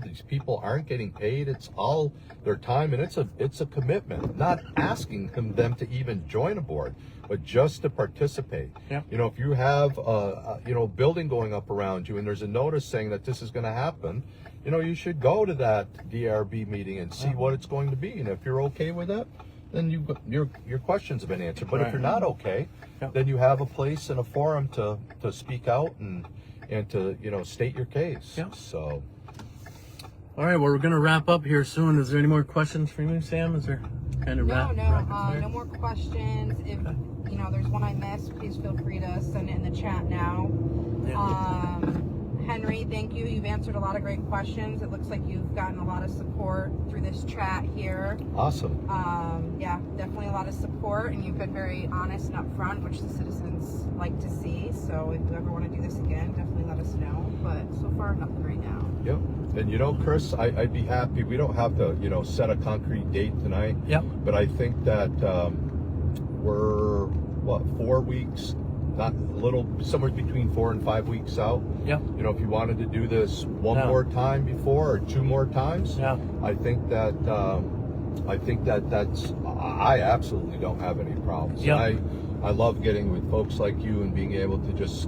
These people aren't getting paid. It's all their time, and it's a commitment. Not asking them to even join a board, but just to participate. Yeah. If you have a building going up around you and there's a notice saying that this is going to happen, you should go to that DRB meeting and see what it's going to be. And if you're okay with it, then your questions have been answered. But if you're not okay, then you have a place and a forum to speak out and to state your case. Yeah. So. All right, well, we're going to wrap up here soon. Is there any more questions for you, Sam? Is there kind of No more questions. If there's one I missed, please feel free to send it in the chat now. Yeah. Henry, thank you. You've answered a lot of great questions. It looks like you've gotten a lot of support through this chat here. Awesome. Yeah, definitely a lot of support, and you've been very honest and upfront, which the citizens like to see. So if you ever want to do this again, definitely let us know. But so far, nothing right now. Yep. And Chris, I'd be happy. We don't have to, set a concrete date tonight. Yep. But I think that we're 4 weeks, not a little, somewhere between 4 and 5 weeks out. Yep. If you wanted to do this one more time before or 2 more times, I think that I absolutely don't have any problems. Yep. I love getting with folks like you and being able to just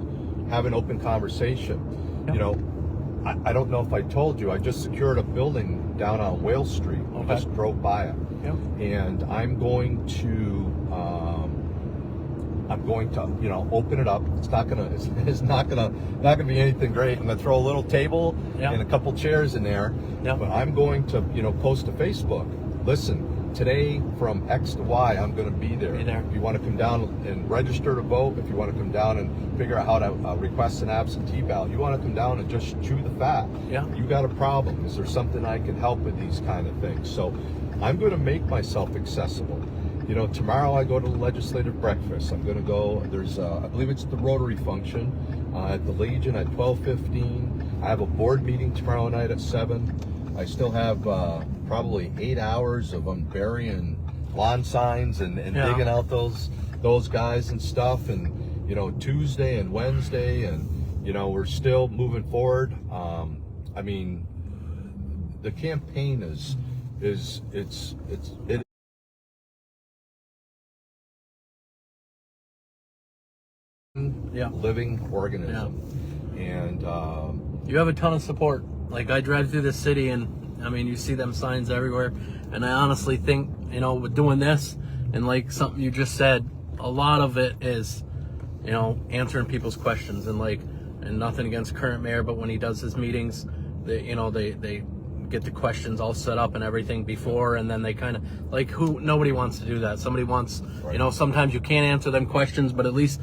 have an open conversation. Yep. I don't know if I told you, I just secured a building down on Whale Street. Okay. Just drove by it. Yep. And I'm going to open it up. It's not gonna be anything great. I'm gonna throw a little table and a couple chairs in there. Yep. But I'm going to, post to Facebook. Listen, today from X to Y, I'm going to be there. If you want to come down and register to vote, if you want to come down and figure out how to request an absentee ballot, you want to come down and just chew the fat. Yeah. You got a problem. Is there something I can help with these kind of things? So I'm going to make myself accessible. Tomorrow I go to the legislative breakfast. I'm going to go, there's, I believe it's the Rotary function at the Legion at 12:15. I have a board meeting tomorrow night at 7. I still have probably 8 hours of unburying lawn signs and digging out those guys and stuff. And, Tuesday and Wednesday, and, we're still moving forward. I mean, the campaign is living organism. And you have a ton of support. Like, I drive through the city and I mean, you see them signs everywhere, and I honestly think, with doing this and like something you just said, a lot of it is, answering people's questions, and nothing against current mayor, but when he does his meetings, they get the questions all set up and everything before, and then they kind of nobody wants to do that. Somebody wants, sometimes you can't answer them questions, but at least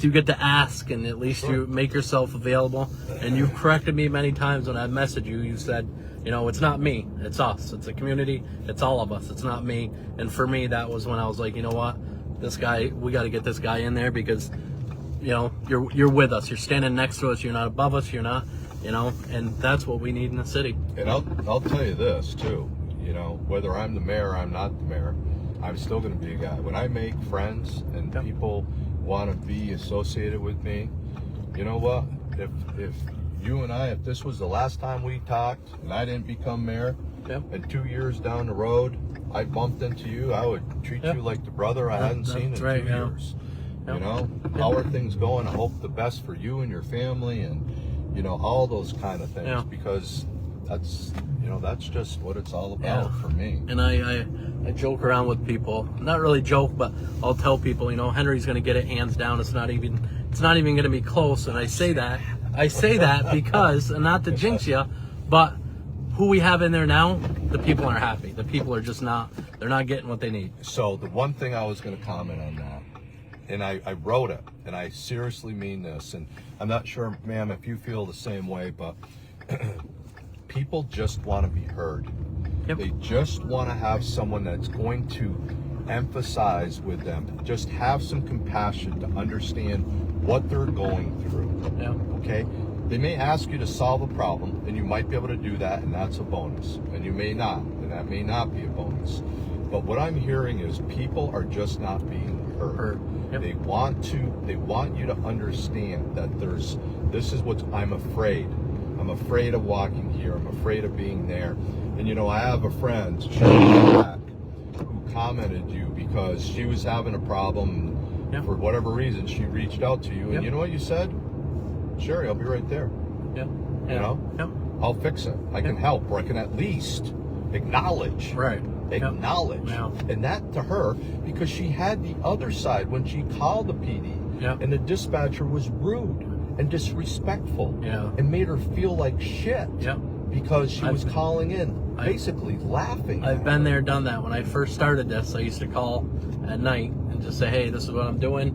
you get to ask, and at least you make yourself available. And you've corrected me many times when I messaged you. You said, it's not me, it's us, it's a community, it's all of us, it's not me. And for me, that was when I was like, what, this guy, we got to get this guy in there, because you're with us, you're standing next to us, you're not above us, you're not, and that's what we need in the city. And I'll tell you this too, whether I'm the mayor or I'm not the mayor, I'm still going to be a guy. When I make friends and people want to be associated with me, you know what? If you and I, if this was the last time we talked and I didn't become mayor, Yep. and 2 years down the road, I bumped into you, I would treat Yep. you like the brother I hadn't seen in That's 2 right, yeah. years. Yep. You know, how are things going? I hope the best for you and your family, and you know, all those kind of things, Yeah. because that's, you know, that's just what it's all about Yeah. for me. And I joke around with people, not really joke, but I'll tell people, you know, Henry's going to get it hands down. It's not even going to be close. And I say that because, and not to jinx you, but who we have in there now, the people aren't happy. The people are just they're not getting what they need. So the one thing I was going to comment on that, and I wrote it, and I seriously mean this, and I'm not sure, ma'am, if you feel the same way, but people just want to be heard. Yep. They just want to have someone that's going to emphasize with them, just have some compassion to understand what they're going through. Yeah. Okay? They may ask you to solve a problem, and you might be able to do that, and that's a bonus. And you may not, and that may not be a bonus. But what I'm hearing is people are just not being heard. Yep. They want you to understand that this is what I'm afraid. I'm afraid of walking here. I'm afraid of being there. And you know, I have a friend, Sherry, who commented you because she was having a problem. Yep. For whatever reason, she reached out to you, and Yep. you know what you said? Sherry, I'll be right there. Yeah. You know? Yep. I'll fix it. I can help, or I can at least acknowledge. Right. Acknowledge. Yeah. And that to her, because she had the other side when she called the PD, Yeah. and the dispatcher was rude and disrespectful, Yeah. and made her feel like shit, Yep. because she was calling in, basically laughing. I've been there, done that. When I first started this, I used to call at night and just say, "Hey, this is what I'm doing,"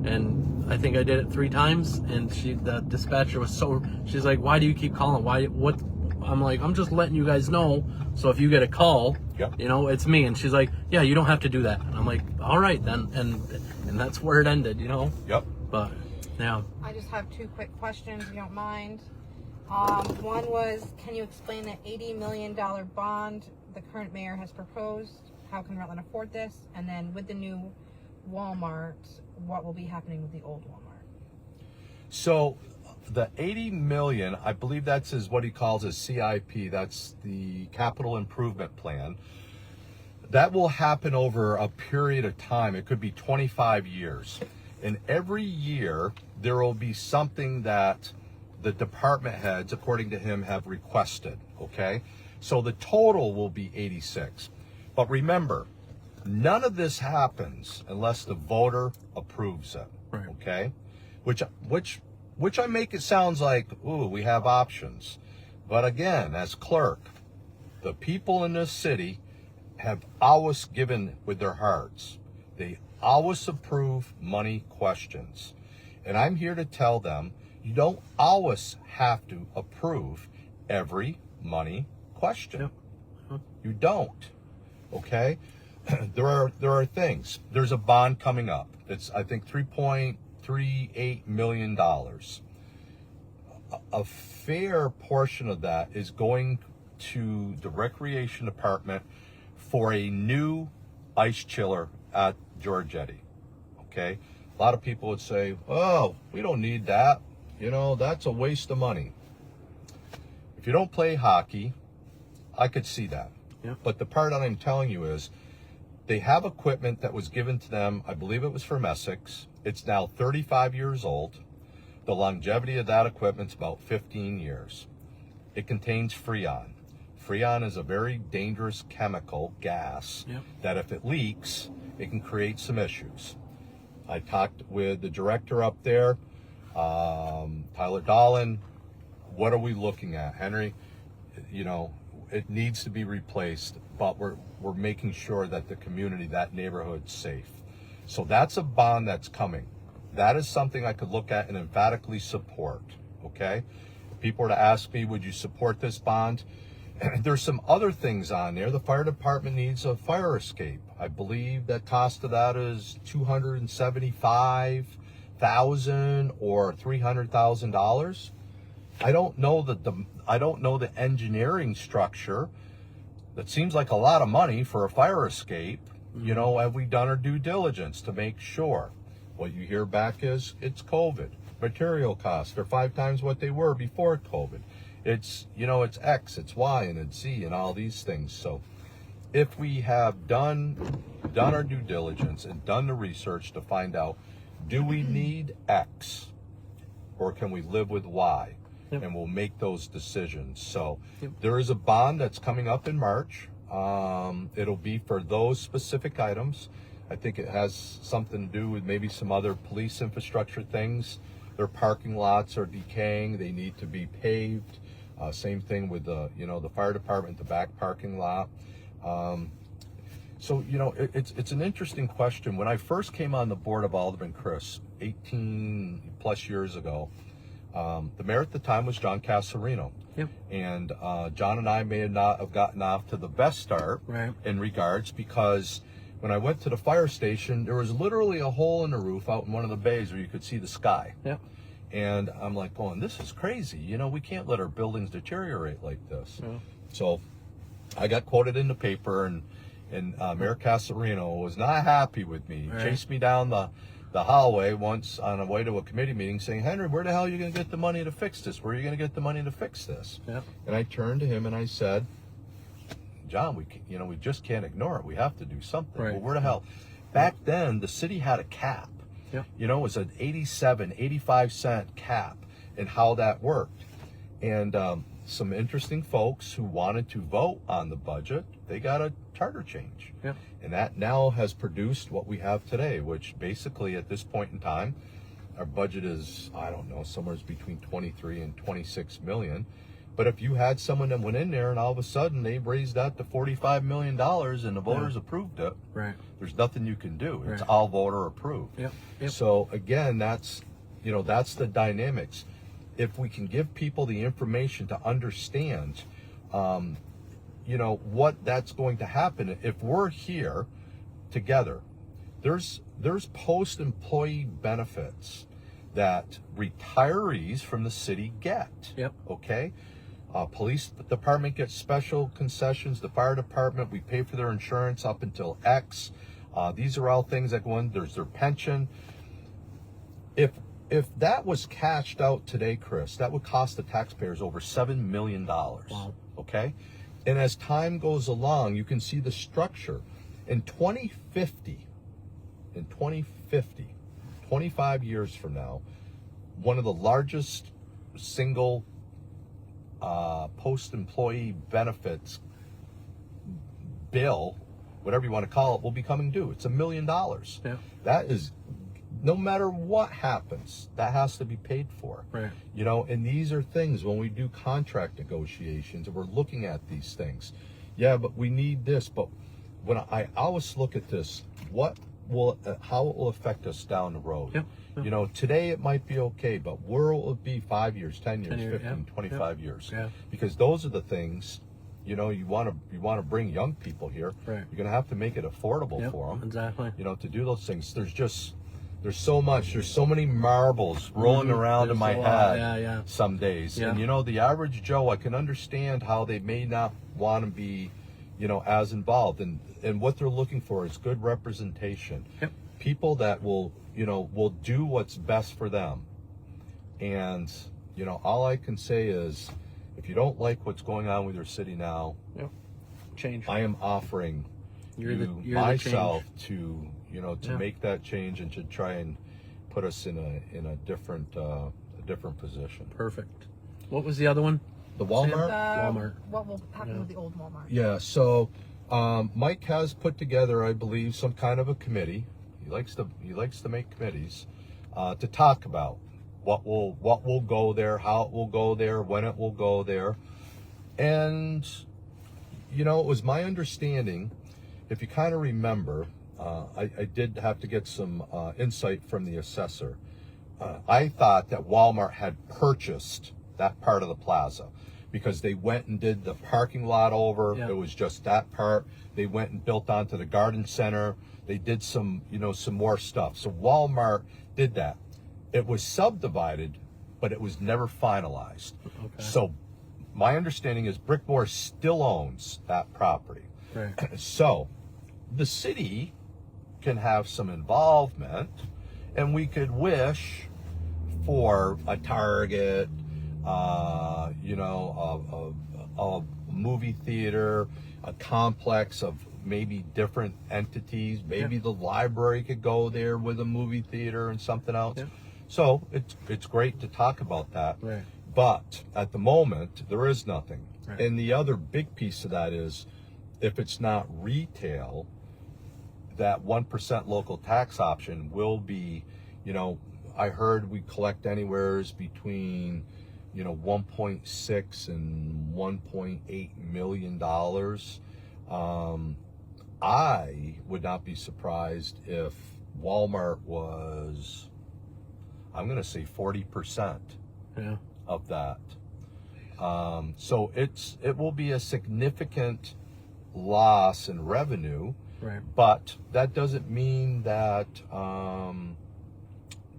and I think I did it 3 times. And the dispatcher was she's like, "Why do you keep calling? What?" I'm like, "I'm just letting you guys know. So if you get a call, Yep. you know, it's me." And she's like, "Yeah, you don't have to do that." And I'm like, "All right then," and that's where it ended, you know. Yep. But yeah. I just have 2 quick questions, if you don't mind. One was, can you explain the $80 million bond the current mayor has proposed? How can Rutland afford this? And then with the new Walmart, what will be happening with the old Walmart? So the 80 million, I believe that's what he calls his CIP. That's the capital improvement plan. That will happen over a period of time. It could be 25 years. And every year there will be something that the department heads, according to him, have requested. Okay? So the total will be 86. But remember, none of this happens unless the voter approves it. Right. Okay? Which I make it sounds like, ooh, we have options. But again, as clerk, the people in this city have always given with their hearts. They always approve money questions. And I'm here to tell them, you don't always have to approve every money question. Yep. You don't. Okay? There are things. There's a bond coming up. It's, I think, $3.38 million. A fair portion of that is going to the recreation department for a new ice chiller at Giorgetti. Okay? A lot of people would say, oh, we don't need that. You know, that's a waste of money. If you don't play hockey, I could see that. Yeah. But the part that I'm telling you is, they have equipment that was given to them, I believe it was from Essex. It's now 35 years old. The longevity of that equipment's about 15 years. It contains Freon. Freon is a very dangerous chemical gas. Yep. That if it leaks, it can create some issues. I talked with the director up there, Tyler Dolan. What are we looking at, Henry? You know, it needs to be replaced, but we're making sure that the community, that neighborhood's safe. So that's a bond that's coming. That is something I could look at and emphatically support, okay? If people were to ask me, would you support this bond? There's some other things on there. The fire department needs a fire escape. I believe that cost of that is $275,000 or $300,000. I don't know the engineering structure. That seems like a lot of money for a fire escape. You know, have we done our due diligence to make sure? What you hear back is, it's COVID. material costs are 5 times what they were before COVID. It's, it's X, it's Y, and it's Z, and all these things. So if we have done our due diligence and done the research to find out, do we need X or can we live with Y? Yep. And we'll make those decisions. So Yep. there is a bond that's coming up in March. It'll be for those specific items. I think it has something to do with maybe some other police infrastructure things. Their parking lots are decaying. They need to be paved. Same thing with the fire department, the back parking lot. So, it's an interesting question. When I first came on the board of Alderman Chris 18 plus years ago, the mayor at the time was John Casarino. Yep. And John and I may not have gotten off to the best start Right. in regards, because when I went to the fire station, there was literally a hole in the roof out in one of the bays where you could see the sky. Yep. And I'm like going, this is crazy. We can't let our buildings deteriorate like this. Yeah. So I got quoted in the paper, and Mayor Casarino was not happy with me. He Right. chased me down the hallway once on the way to a committee meeting saying, Henry, where the hell are you going to get the money to fix this? Where are you going to get the money to fix this? Yeah. And I turned to him and I said, John, we just can't ignore it. We have to do something. Right. Well, where the hell? Back then, the city had a cap. Yep. It was an 85 cent cap, and how that worked. And some interesting folks who wanted to vote on the budget, they got a charter change. Yep. And that now has produced what we have today, which basically at this point in time, our budget is, I don't know, somewhere between 23 and 26 million. But if you had someone that went in there and all of a sudden they raised that to $45 million and the voters approved it, Right. there's nothing you can do. It's Right. all voter approved. Yep. Yep. So again, that's the dynamics. If we can give people the information to understand, what that's going to happen if we're here together. There's post-employee benefits that retirees from the city get. Yep. Okay. Police department gets special concessions. The fire department, we pay for their insurance up until X. These are all things that go in. There's their pension. If that was cashed out today, Chris, that would cost the taxpayers over $7 million. Wow. Okay? And as time goes along, you can see the structure. In 2050, 25 years from now, one of the largest single post-employee benefits bill, whatever you want to call it, will be coming due. It's $1 million. Yeah. That is, no matter what happens, that has to be paid for. Right. And these are things when we do contract negotiations and we're looking at these things. Yeah, but we need this. But when I always look at this, how it will affect us down the road. Yep. Today it might be okay, but where will it be 5 years, 10 years, 15, yeah, 25 years? Yeah. Because those are the things, you want to bring young people here. Right. You're going to have to make it affordable Yep. for them. Exactly. To do those things. There's so much. There's so many marbles rolling around in my There's a lot. head Yeah. some days. Yeah. And the average Joe, I can understand how they may not want to be, as involved. And what they're looking for is good representation. Yep. People that will do what's best for them. And, all I can say is, if you don't like what's going on with your city now, Yep. Change. I am offering You're the myself change. to Yeah. make that change and to try and put us in a different position. Perfect. What was the other one? The Walmart. Walmart. What will happen with the old Walmart? Yeah. So Mike has put together, I believe, some kind of a committee. He likes to make committees to talk about what will go there, how it will go there, when it will go there, and it was my understanding. If you kind of remember, I did have to get some insight from the assessor. I thought that Walmart had purchased that part of the plaza because they went and did the parking lot over. Yeah. It was just that part. They went and built onto the garden center. They did some more stuff. So Walmart did that. It was subdivided, but it was never finalized. Okay. So my understanding is Brickmore still owns that property. Right. So the city can have some involvement, and we could wish for a Target, you know, a movie theater, a complex of maybe different entities. Maybe the library could go there with a movie theater and something else. Yeah. So it's great to talk about that. Right. But at the moment, there is nothing. Right. And the other big piece of that is, if it's not retail, that 1% local tax option will be, you know, I heard we collect anywhere between, you know, 1.6 and 1.8 million dollars. I would not be surprised if Walmart was, I'm going to say 40% Yeah. of that. So it will be a significant loss in revenue, Right. but that doesn't mean that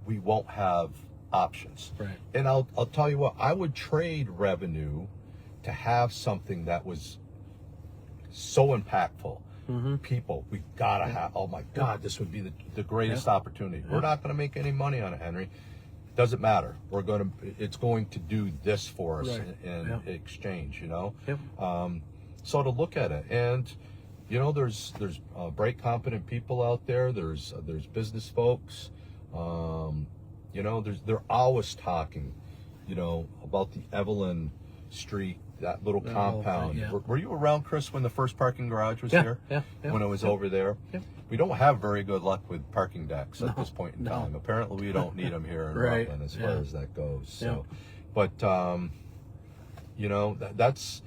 we won't have options. Right. And I'll tell you what, I would trade revenue to have something that was so impactful. Mm-hmm. People, we gotta have, oh my God, this would be the greatest opportunity. We're not gonna make any money on it, Henry. Doesn't matter. It's going to do this for us in exchange, you know? Yep. So to look at it, and you know, there's bright, competent people out there. There's business folks. You know, they're always talking, you know, about the Evelyn Street, that little compound. Yeah. Were you around, Chris, when the first parking garage was here? Yeah. When it was over there? Yeah. We don't have very good luck with parking decks at this point in time. Apparently, we don't need them here in Right. Rutland as far as that goes. So, Yeah. but you know, that's,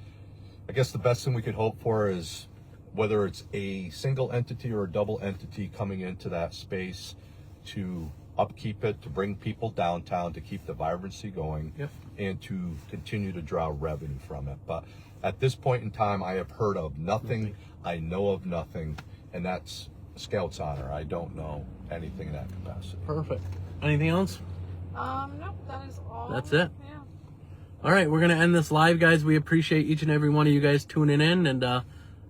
I guess the best thing we could hope for is, whether it's a single entity or a double entity coming into that space to upkeep it, to bring people downtown, to keep the vibrancy going, and to continue to draw revenue from it. But at this point in time, I have heard of nothing. I know of nothing, and that's a Scout's honor. I don't know anything in that capacity. Perfect. Anything else? Nope, that is all. That's it. Yeah. All right, we're gonna end this live, guys. We appreciate each and every one of you guys tuning in, and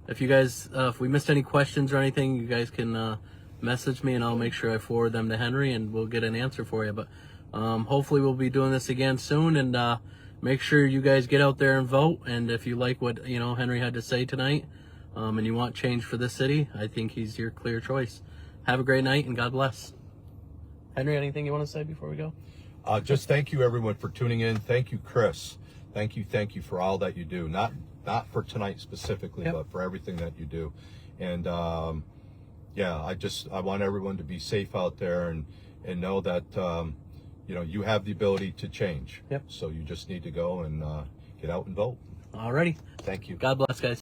if you guys, if we missed any questions or anything, you guys can message me, and I'll make sure I forward them to Henry, and we'll get an answer for you. But hopefully, we'll be doing this again soon, and make sure you guys get out there and vote. And if you like what Henry had to say tonight, and you want change for the city, I think he's your clear choice. Have a great night, and God bless. Henry, anything you want to say before we go? Just thank you, everyone, for tuning in. Thank you, Chris. Thank you for all that you do. Not for tonight specifically, but for everything that you do. And yeah, I want everyone to be safe out there and know that you know, you have the ability to change. So you just need to go and get out and vote. Alrighty. Thank you. God bless, guys.